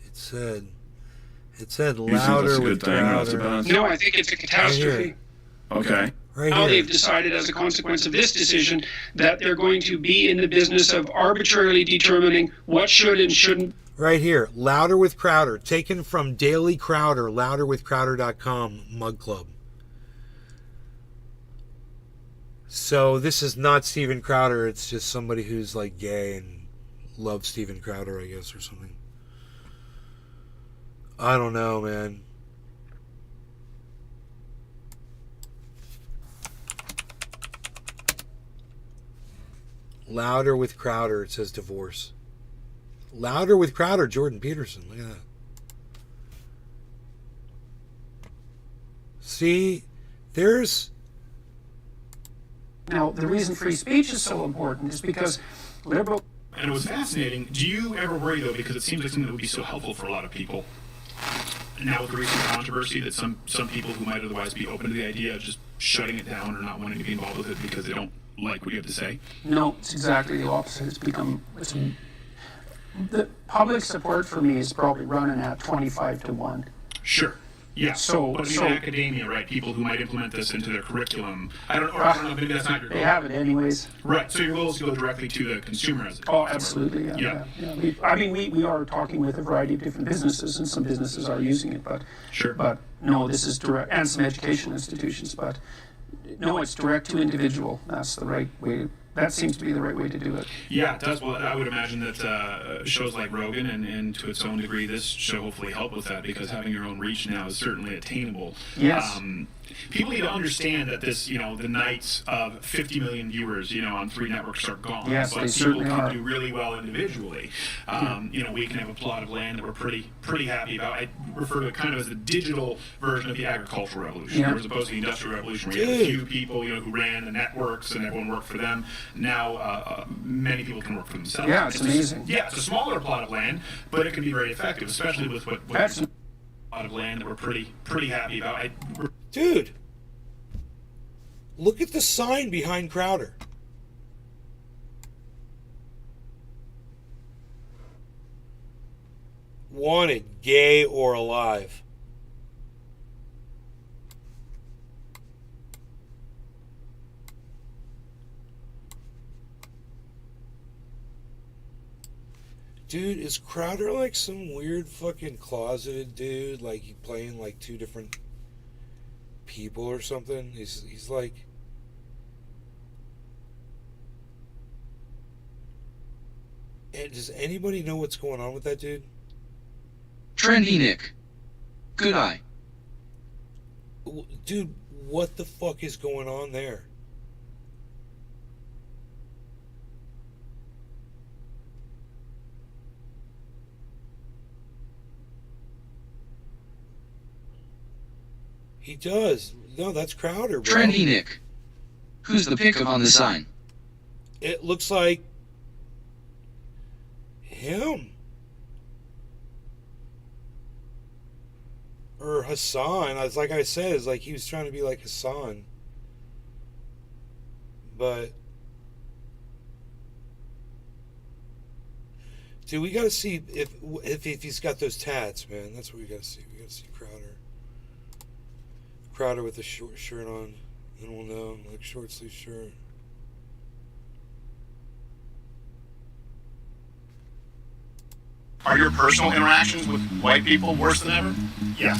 It said you think louder that's a with good thing or that's a Crowder. bad thing? No, I think it's a catastrophe. Okay. Right Now here. they've decided as a consequence of this decision that they're going to be in the business of arbitrarily determining what should and shouldn't. Right here. Louder with Crowder. Taken from Daily Crowder, louderwithcrowder.com mug club. So this is not Steven Crowder. It's just somebody who's like gay and loves Steven Crowder, I guess, or something. I don't know, man. Louder with Crowder, it says divorce. Louder with Crowder, Jordan Peterson. Look at that. See, there's... Now, the reason free speech is so important is because liberal... And it was fascinating. Do you ever worry, though, because it seems like something that would be so helpful for a lot of people, now with the recent controversy, that some people who might otherwise be open to the idea of just shutting it down or not wanting to be involved with it because they don't like what you have to say? No, it's exactly the opposite. The public support for me is probably running at 25 to 1. Sure. Yeah. So- but I mean, so- academia, right? People who might implement this into their curriculum. I don't know. Maybe that's not your goal. They have it anyways. Right. So your goal is to go directly to the consumer as a Oh, absolutely. Yeah. We are talking with a variety of different businesses, and some businesses are using it, but Sure. But no, this is direct, and some education institutions. But no, it's direct to individual. That's the right way. That seems to be the right way to do it. Yeah, it does. Well, I would imagine that shows like Rogan and to its own degree, this show hopefully help with that, because having your own reach now is certainly attainable. Yes. People need to understand that this, the nights of 50 million viewers, on 3 networks are gone. Yes, but they people certainly can are. do really well individually. We can have a plot of land that we're pretty happy about. I refer to it kind of as the digital version of the agricultural revolution, Yeah. as opposed to the industrial revolution, where you had a few people, who ran the networks and everyone worked for them. Now, many people can work for themselves. Yeah, it's amazing. It's a smaller plot of land, but it can be very effective, especially with what That's plot of land that we're pretty happy about. Dude, look at the sign behind Crowder. Wanted, gay or alive. Dude, is Crowder like some weird fucking closeted dude? Like he playing like 2 different people or something? He's like... And does anybody know what's going on with that dude? Trendy Nick. Good eye. Dude, what the fuck is going on there? He does. No, that's Crowder, bro. Trendy Nick. Who's the pick of on the sign? It looks like him. Or Hassan. It's like I said, it's like he was trying to be like Hassan. But dude, we gotta see if he's got those tats, man. That's what we gotta see. We gotta see Crowder with a short shirt on, and we'll know, like short sleeve shirt. Are your personal interactions with white people worse than ever? Yes.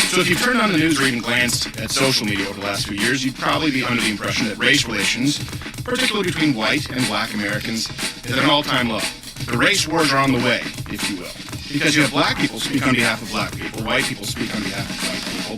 So if you've turned on the news or even glanced at social media over the last few years, you'd probably be under the impression that race relations, particularly between white and black Americans, is at an all-time low. The race wars are on the way, if you will. Because you have black people speak on behalf of black people, white people speak on behalf of white people,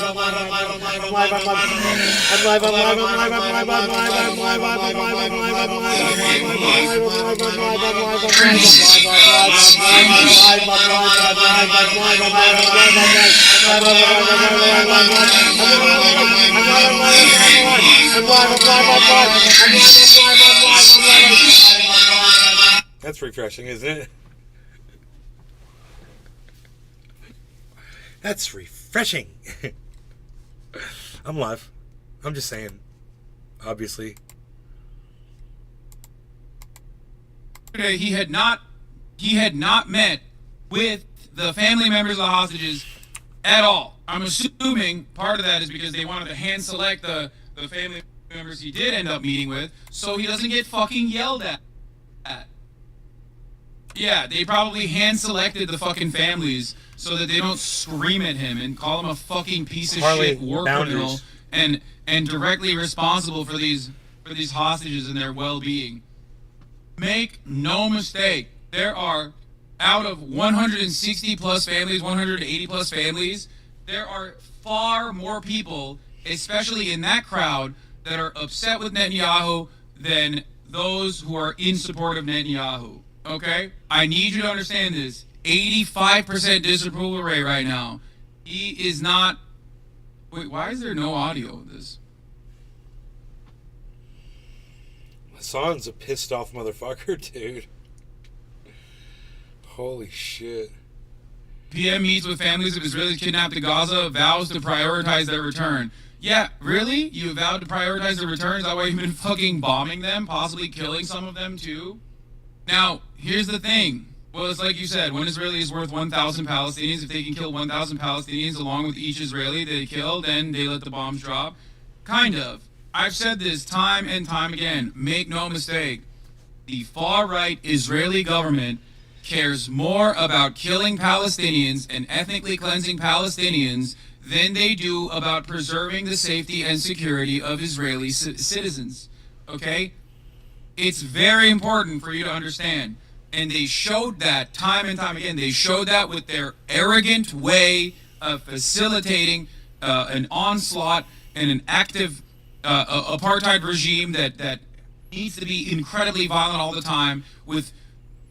That's refreshing, isn't it? That's refreshing. I'm live. I'm just saying. Obviously. He had not met with the family members of the hostages at all. I'm assuming part of that is because they wanted to hand select the family members he did end up meeting with, so he doesn't get fucking yelled at. Yeah, they probably hand selected the fucking families so that they don't scream at him and call him a fucking piece of Harley, shit war criminal and directly responsible for these hostages and their well-being. Make no mistake, there are, out of 160 plus families, 180 plus families, there are far more people, especially in that crowd, that are upset with Netanyahu than those who are in support of Netanyahu. Okay? I need you to understand this. 85% disapproval rate right now. He is not... Wait, why is there no audio of this? Hassan's a pissed off motherfucker, dude. Holy shit. PM meets with families of Israelis kidnapped to Gaza, vows to prioritize their return. Yeah, really? You vowed to prioritize their return? Is that why you've been fucking bombing them? Possibly killing some of them too? Now, here's the thing. Well, it's like you said, one Israeli is worth 1,000 Palestinians. If they can kill 1,000 Palestinians along with each Israeli they kill, then they let the bombs drop. Kind of. I've said this time and time again. Make no mistake. The far-right Israeli government cares more about killing Palestinians and ethnically cleansing Palestinians than they do about preserving the safety and security of Israeli citizens. Okay? It's very important for you to understand. And they showed that time and time again. They showed that with their arrogant way of facilitating an onslaught and an active apartheid regime that needs to be incredibly violent all the time, with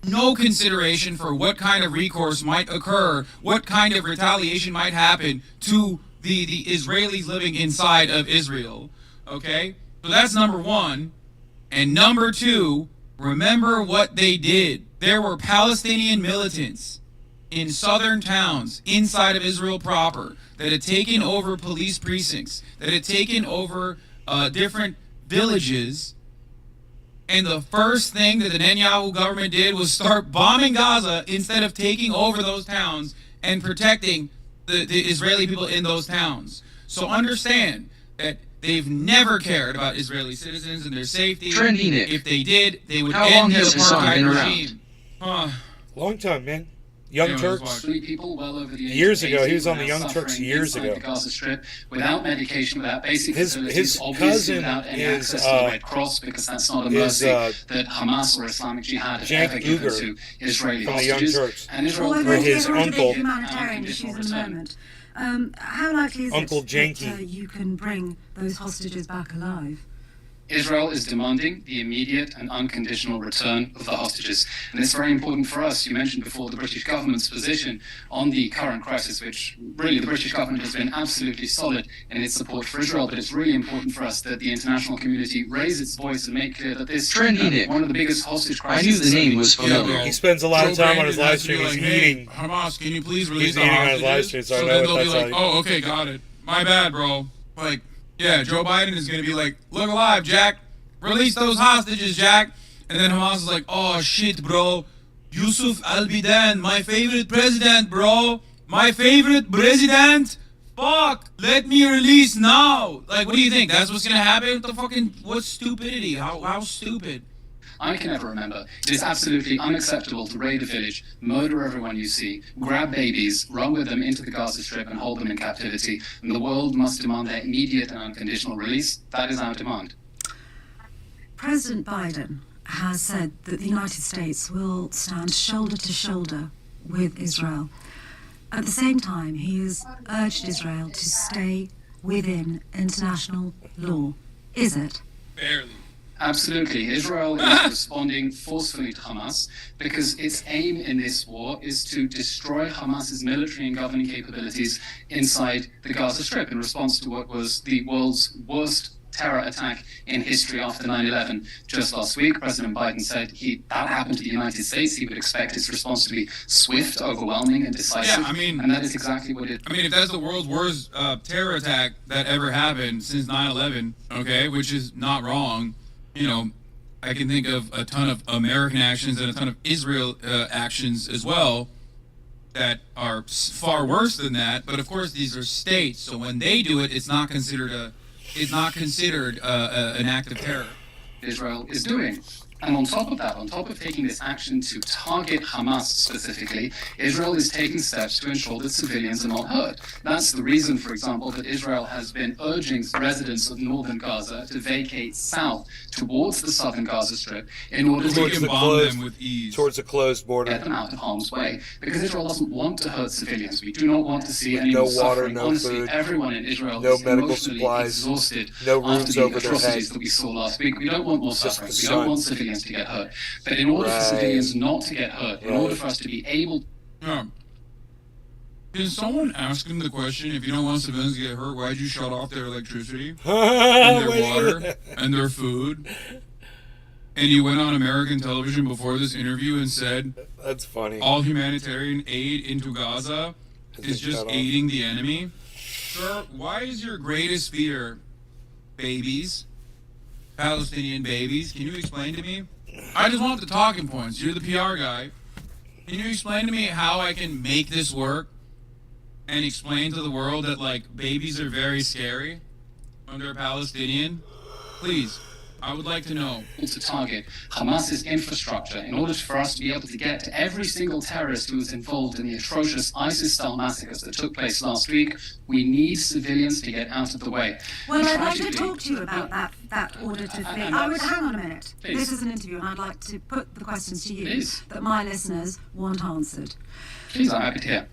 no consideration for what kind of recourse might occur, what kind of retaliation might happen to the Israelis living inside of Israel. Okay? So that's number one. And number two, remember what they did. There were Palestinian militants in southern towns inside of Israel proper that had taken over police precincts, that had taken over different villages. And the first thing that the Netanyahu government did was start bombing Gaza instead of taking over those towns and protecting the Israeli people in those towns. So understand that they've never cared about Israeli citizens and their safety. Trendy Nick. If they did, they would How end long the has Hassan apartheid been around? regime. Long time, man. Young Turks. People well over the age Years of ago, 80 he was on were the now Young Turks suffering years inside ago. The Gaza Strip, without medication, without basic His facilities, obviously cousin without any is, access to the Red Cross, because that's not a mercy that Hamas or Islamic Jihad have Cenk ever given Uygur to Israeli from the Young hostages. Turks. And Israel Well, we're Or going to his get on to uncle. the humanitarian issues in a moment. How likely is Uncle it Janky. that you can bring those hostages back alive? Israel is demanding the immediate and unconditional return of the hostages. And it's very important for us. You mentioned before the British government's position on the current crisis, which really the British government has been absolutely solid in its support for Israel. But it's really important for us that the international community raise its voice and make clear that this Trendy Nick. one of the biggest hostage I crises. knew the name was familiar. He spends a lot of Joe time on Biden his has live to stream. be He's like, hey, eating. Hamas, can you please release He's the eating on his hostages? live stream, so I know then what they'll be that's like, like. oh, okay, got it. My bad, bro. Like, yeah, Joe Biden is going to be like, look alive, Jack. Release those hostages, Jack. And then Hamas is like, oh, shit, bro. Yusuf Al-Bidan, my favorite president, bro. My favorite president. Fuck, let me release now. Like, what do you think? That's what's going to happen? What stupidity? How stupid? I can never remember. It is absolutely unacceptable to raid a village, murder everyone you see, grab babies, run with them into the Gaza Strip and hold them in captivity. And the world must demand their immediate and unconditional release. That is our demand. President Biden has said that the United States will stand shoulder to shoulder with Israel. At the same time, he has urged Israel to stay within international law. Is it? Barely. Absolutely. Israel is responding forcefully to Hamas because its aim in this war is to destroy Hamas's military and governing capabilities inside the Gaza Strip in response to what was the world's worst terror attack in history after 9/11. Just last week, President Biden said that happened to the United States. He would expect its response to be swift, overwhelming, and decisive. Yeah, I mean, and that is exactly what it. I mean, if that's the world's worst terror attack that ever happened since 9/11, okay, which is not wrong, you know, I can think of a ton of American actions and a ton of Israel actions as well that are far worse than that. But of course, these are states, so when they do it, it's not considered an act of terror. Israel is doing. And on top of that, on top of taking this action to target Hamas specifically, Israel is taking steps to ensure that civilians are not hurt. That's the reason, for example, that Israel has been urging residents of northern Gaza to vacate south towards the southern Gaza Strip in order to bomb them with ease. Towards a closed border. Get them out of harm's way. Because Israel doesn't want to hurt civilians. We do not want to see any No more water, suffering. no Honestly, food, everyone in Israel no is medical emotionally supplies, exhausted no after roofs the over their atrocities head. that we saw last week. We don't want more Just suffering. the We don't sun. want civilians to get hurt. But in order for civilians not to get hurt, in order for us to be able. Yeah. Can someone ask him the question, if you don't want civilians to get hurt, why'd you shut off their electricity and their water and their food? And he went on American television before this interview and said, "That's funny. All humanitarian aid into Gaza is just aiding the enemy." Sir, why is your greatest fear babies, Palestinian babies? Can you explain to me? I just want the talking points. You're the PR guy. Can you explain to me how I can make this work and explain to the world that, like, babies are very scary when they're Palestinian? Please, I would like to know. To target Hamas's infrastructure in order for us to be able to get to every single terrorist who was involved in the atrocious ISIS-style massacres that took place last week, we need civilians to get out of the way. Well, I'd like to talk to you about that order to flee. I would hang on a minute. Please. This is an interview, and I'd like to put the questions to you Please. that my listeners want answered. Please, I'm happy to hear.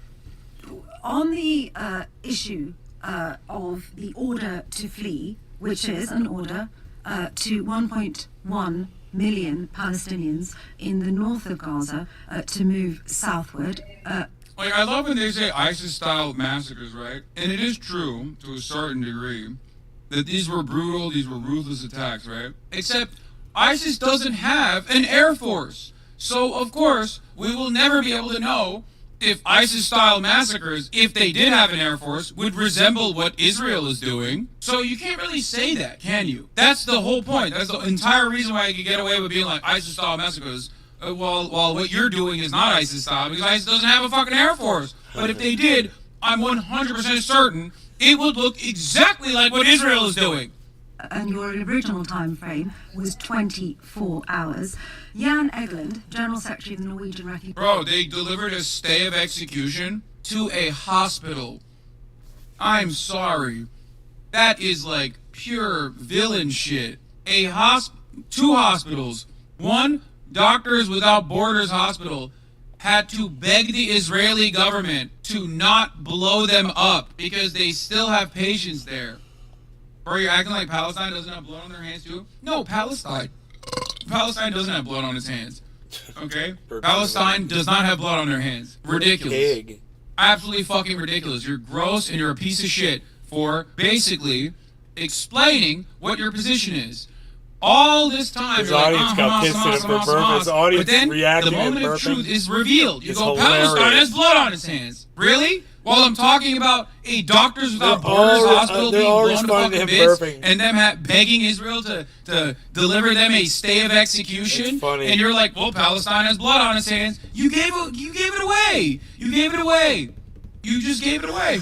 On the issue of the order to flee, which is an order to 1.1 million Palestinians in the north of Gaza to move southward. Like, I love when they say ISIS-style massacres, right? And it is true, to a certain degree, that these were brutal, these were ruthless attacks, right? Except ISIS doesn't have an air force. So, of course, we will never be able to know if ISIS-style massacres, if they did have an air force, would resemble what Israel is doing. So you can't really say that, can you? That's the whole point. That's the entire reason why you can get away with being like ISIS-style massacres, while what you're doing is not ISIS-style, because ISIS doesn't have a fucking air force. But if they did, I'm 100% certain it would look exactly like what Israel is doing. And your original time frame was 24 hours. Jan Egeland, General Secretary of the Norwegian Refugee... Bro, they delivered a stay of execution to a hospital. I'm sorry. That is like pure villain shit. Two hospitals. One, Doctors Without Borders Hospital had to beg the Israeli government to not blow them up because they still have patients there. Bro, you're acting like Palestine doesn't have blood on their hands too? No, Palestine doesn't have blood on its hands. Okay? Palestine does not have blood on their hands. Ridiculous. Pig. Absolutely fucking ridiculous. You're gross and you're a piece of shit for basically explaining what your position is. All this time, His you're like, audience got pissed at him for burping. His audience but then reacting the and moment of burping. truth is revealed. You It's go, hilarious. Palestine has blood on its hands. Really? While I'm talking about a Doctors Without They're Borders all- hospital they're being all blown to responding to fucking him bits, burping. and them begging Israel to deliver them a stay of execution, It's funny. and you're like, well, Palestine has blood on its hands. You gave it away. You gave it away. You just gave it away.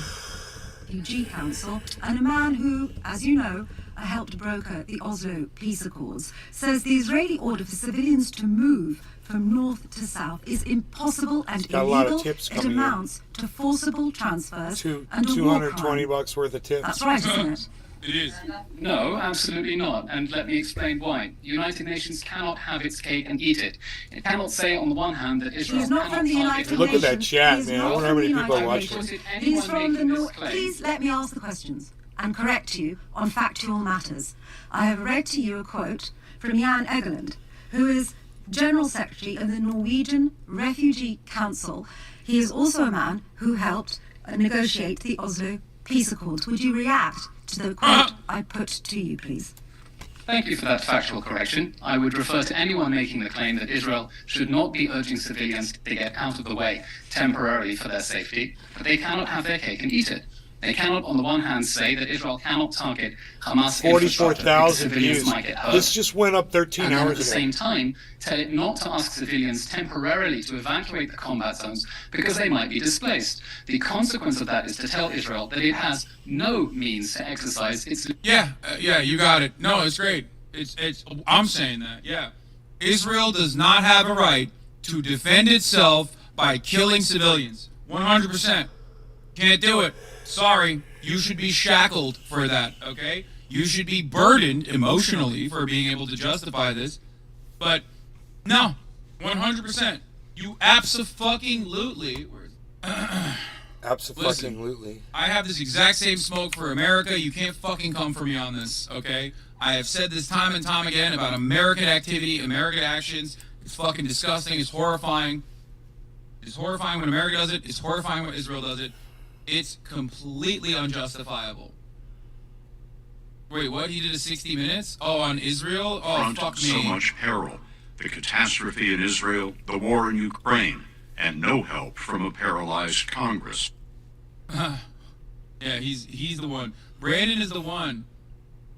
Refugee Council, and a man who, as you know, helped broker the Oslo peace accords, says the Israeli order for civilians to move from north to south is impossible and Got a lot of illegal. tips It coming in. amounts to forcible transfers and a war $220 crime. worth of tips. That's right, isn't it? It is. No, absolutely not. And let me explain why. The United Nations cannot have its cake and eat it. It cannot say on the one hand that Israel He's not cannot from the target United Look at Nations. that chat, He's man. I not wonder how from many the people are United watching. Nations. Anyone He's from the making this North. claim- Please let me ask the questions and correct you on factual matters. I have read to you a quote from Jan Egeland, who is General Secretary of the Norwegian Refugee Council. He is also a man who helped negotiate the Oslo peace accords. Would you react to the quote I put to you, please? Thank you for that factual correction. I would refer to anyone making the claim that Israel should not be urging civilians to get out of the way temporarily for their safety, but they cannot have their cake and eat it. They cannot, on the one hand, say that Israel cannot target Hamas infrastructure because 44,000 civilians views. might get hurt. This just went up 13 And then hours at the ago. same time, tell it not to ask civilians temporarily to evacuate the combat zones because they might be displaced. The consequence of that is to tell Israel that it has no means to exercise its... Yeah, you got it. No, it's great. I'm saying that, yeah. Israel does not have a right to defend itself by killing civilians. 100%. Can't do it. Sorry. You should be shackled for that, okay? You should be burdened emotionally for being able to justify this. But, no. 100%. You abso-fucking-lutely... Absolutely. I have this exact same smoke for America. You can't fucking come for me on this, okay? I have said this time and time again about American activity, American actions. It's fucking disgusting. It's horrifying. It's horrifying when America does it. It's horrifying when Israel does it. It's completely unjustifiable. Wait, what? He did a 60 Minutes? Oh, on Israel? Oh, Front fuck me. so much peril. The catastrophe in Israel, the war in Ukraine, and no help from a paralyzed Congress. Yeah, he's the one. Brandon is the one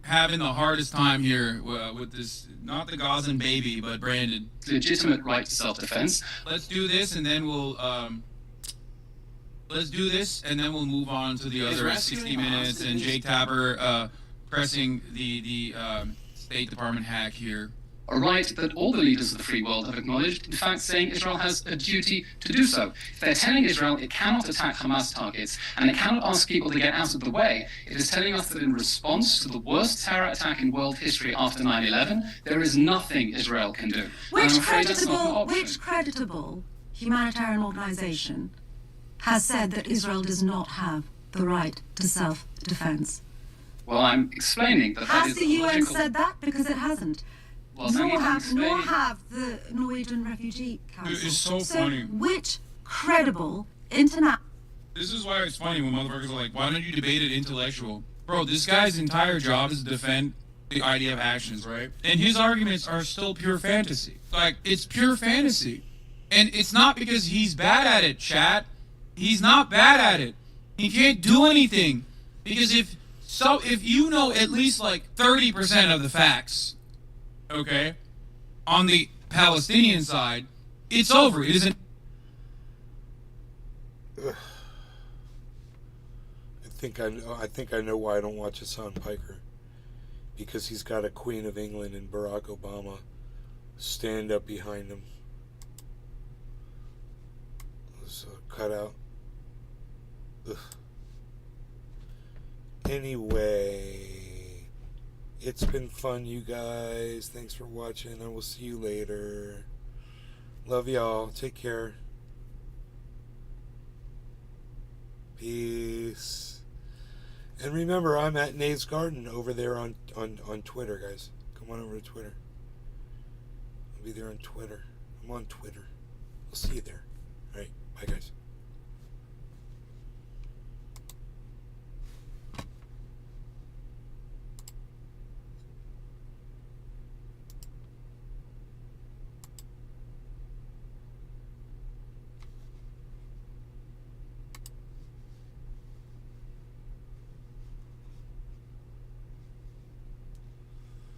having the hardest time here with this, not the Gazan baby, but Brandon. legitimate right to self-defense. Let's do this, and then we'll move on to the other 60 Minutes and Jake Tapper pressing the State Department hack here. A right that all the leaders of the free world have acknowledged, in fact saying Israel has a duty to do so. If they're telling Israel it cannot attack Hamas targets and it cannot ask people to get out of the way, it is telling us that in response to the worst terror attack in world history after 9/11, there is nothing Israel can do. Which I'm afraid that's not an option. which creditable humanitarian organization has said that Israel does not have the right to self-defense? Well, I'm explaining that Has that the is UN logical. said that? Because it hasn't. Well, Nor explaining. have the Norwegian Refugee Council. It's so funny. Which credible international... This is why it's funny when motherfuckers are like, why don't you debate it intellectual? Bro, this guy's entire job is to defend the idea of actions, right? And his arguments are still pure fantasy. Like, it's pure fantasy. And it's not because he's bad at it, chat. He's not bad at it. He can't do anything. Because if you know at least like 30% of the facts, okay, on the Palestinian side, it's over. It isn't. I think I know why I don't watch Hassan Piker. Because he's got a Queen of England and Barack Obama stand up behind him. So cut out. Ugh. Anyway, it's been fun, you guys. Thanks for watching. I will see you later. Love y'all. Take care. Peace. And remember, I'm at Nate's Garden over there on Twitter, guys. Come on over to Twitter. I'll be there on Twitter. I'm on Twitter. I'll see you there. All right. Bye, guys.